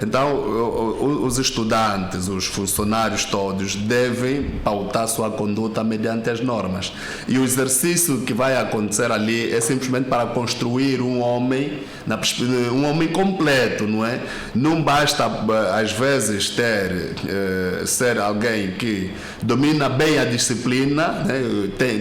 Então, os estudantes, os funcionários todos devem pautar sua conduta mediante as normas. E o exercício que vai acontecer ali é simplesmente para construir um homem completo, não é? Não basta, às vezes, ser alguém que domina bem a disciplina, né?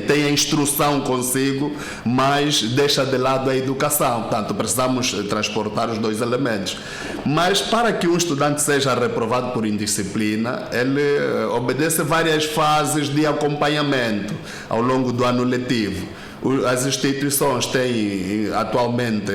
tem a instrução consigo, mas deixa de lado a educação. Portanto, precisamos transportar os dois elementos. Mas para que um estudante seja reprovado por indisciplina, ele obedece várias fases de acompanhamento ao longo do ano letivo. As instituições têm atualmente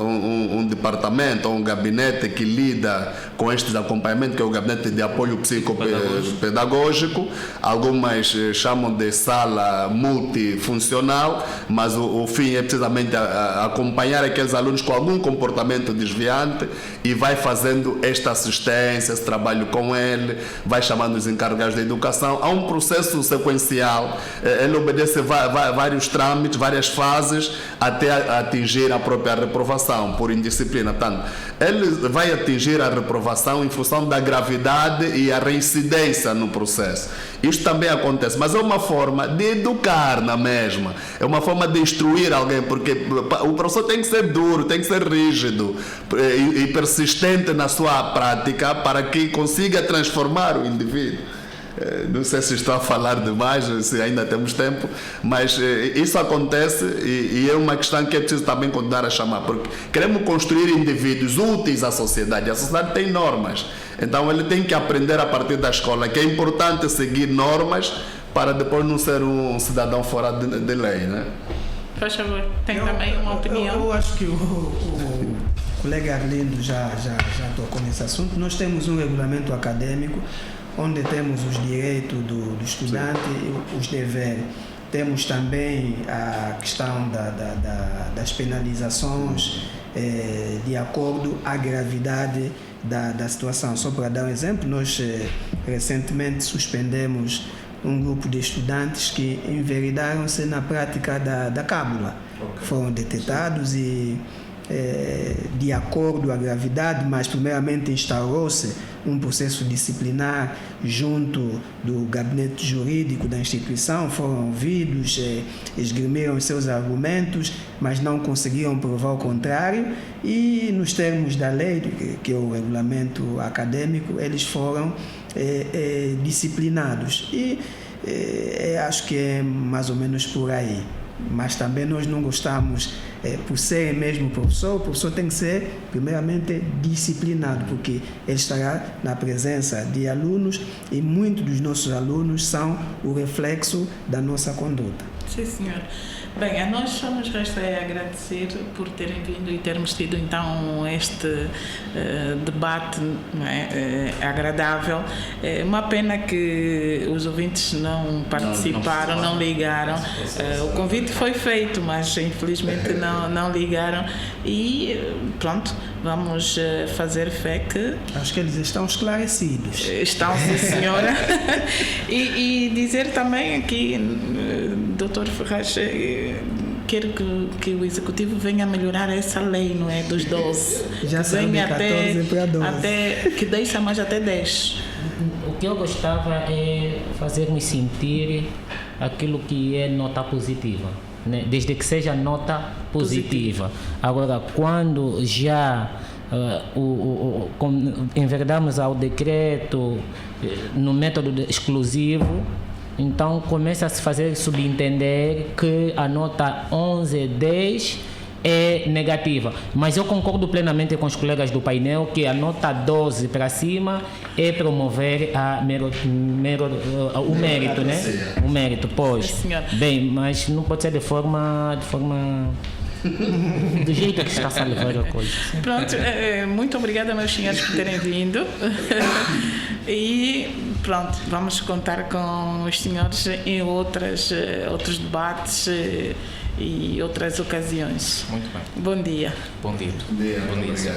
um departamento, um gabinete que lida com estes acompanhamentos, que é o gabinete de apoio psicopedagógico. Algumas chamam de sala multifuncional, mas o fim é precisamente acompanhar aqueles alunos com algum comportamento desviante e vai fazendo esta assistência, esse trabalho com ele, vai chamando os encarregados da educação. Há um processo sequencial, ele obedece vários trâmites, várias fases até atingir a própria reprovação por indisciplina. Portanto, ele vai atingir a reprovação em função da gravidade e a reincidência no processo. Isto também acontece, mas é uma forma de educar na mesma, é uma forma de instruir alguém, porque o professor tem que ser duro, tem que ser rígido e persistente na sua prática para que consiga transformar o indivíduo. Não sei se estou a falar demais, se ainda temos tempo, mas isso acontece e é uma questão que é preciso também continuar a chamar, porque queremos construir indivíduos úteis à sociedade. A sociedade tem normas, então ele tem que aprender a partir da escola que é importante seguir normas para depois não ser um cidadão fora de lei, né? Por favor, tem também uma opinião? Eu acho que o colega Arlindo já tocou nesse assunto. Nós temos um regulamento acadêmico onde temos os direitos do estudante e os deveres. Temos também a questão das penalizações de acordo à gravidade da situação. Só para dar um exemplo, nós recentemente suspendemos um grupo de estudantes que enveredaram-se na prática da cábula. Foram detetados e de acordo à gravidade, mas primeiramente instaurou-se um processo disciplinar junto do gabinete jurídico da instituição, foram ouvidos, esgrimiram seus argumentos, mas não conseguiram provar o contrário e nos termos da lei, que é o regulamento acadêmico, eles foram disciplinados e acho que é mais ou menos por aí. Mas também nós não gostamos, por ser mesmo professor, o professor tem que ser primeiramente disciplinado, porque ele estará na presença de alunos e muitos dos nossos alunos são o reflexo da nossa conduta. Sim, senhor. Bem, a nós só nos resta agradecer por terem vindo e termos tido então este debate, não é, agradável. É uma pena que os ouvintes não participaram, não ligaram. O convite foi feito, mas infelizmente não ligaram. E pronto, vamos fazer fé que... Acho que eles estão esclarecidos. Estão, sim, senhora. e dizer também aqui, Dr. Ferraz, quero que o Executivo venha a melhorar essa lei, não é? Dos 12. Já saiu de 14 para 12. Até, que deixa mais até 10. O que eu gostava é fazer-me sentir aquilo que é nota positiva, né? Desde que seja nota positiva. Agora, quando já enverdamos ao decreto no método exclusivo, então começa a se fazer subentender que a nota 11, 10 é negativa. Mas eu concordo plenamente com os colegas do painel que a nota 12 para cima é promover o mérito, né? O mérito, pois. Sim, bem, mas não pode ser de forma do jeito que está a levar a coisa. Pronto, muito obrigada, meus senhores, por terem vindo. E pronto, vamos contar com os senhores em outros debates e outras ocasiões. Muito bem. Bom dia. Bom dia. Bom dia.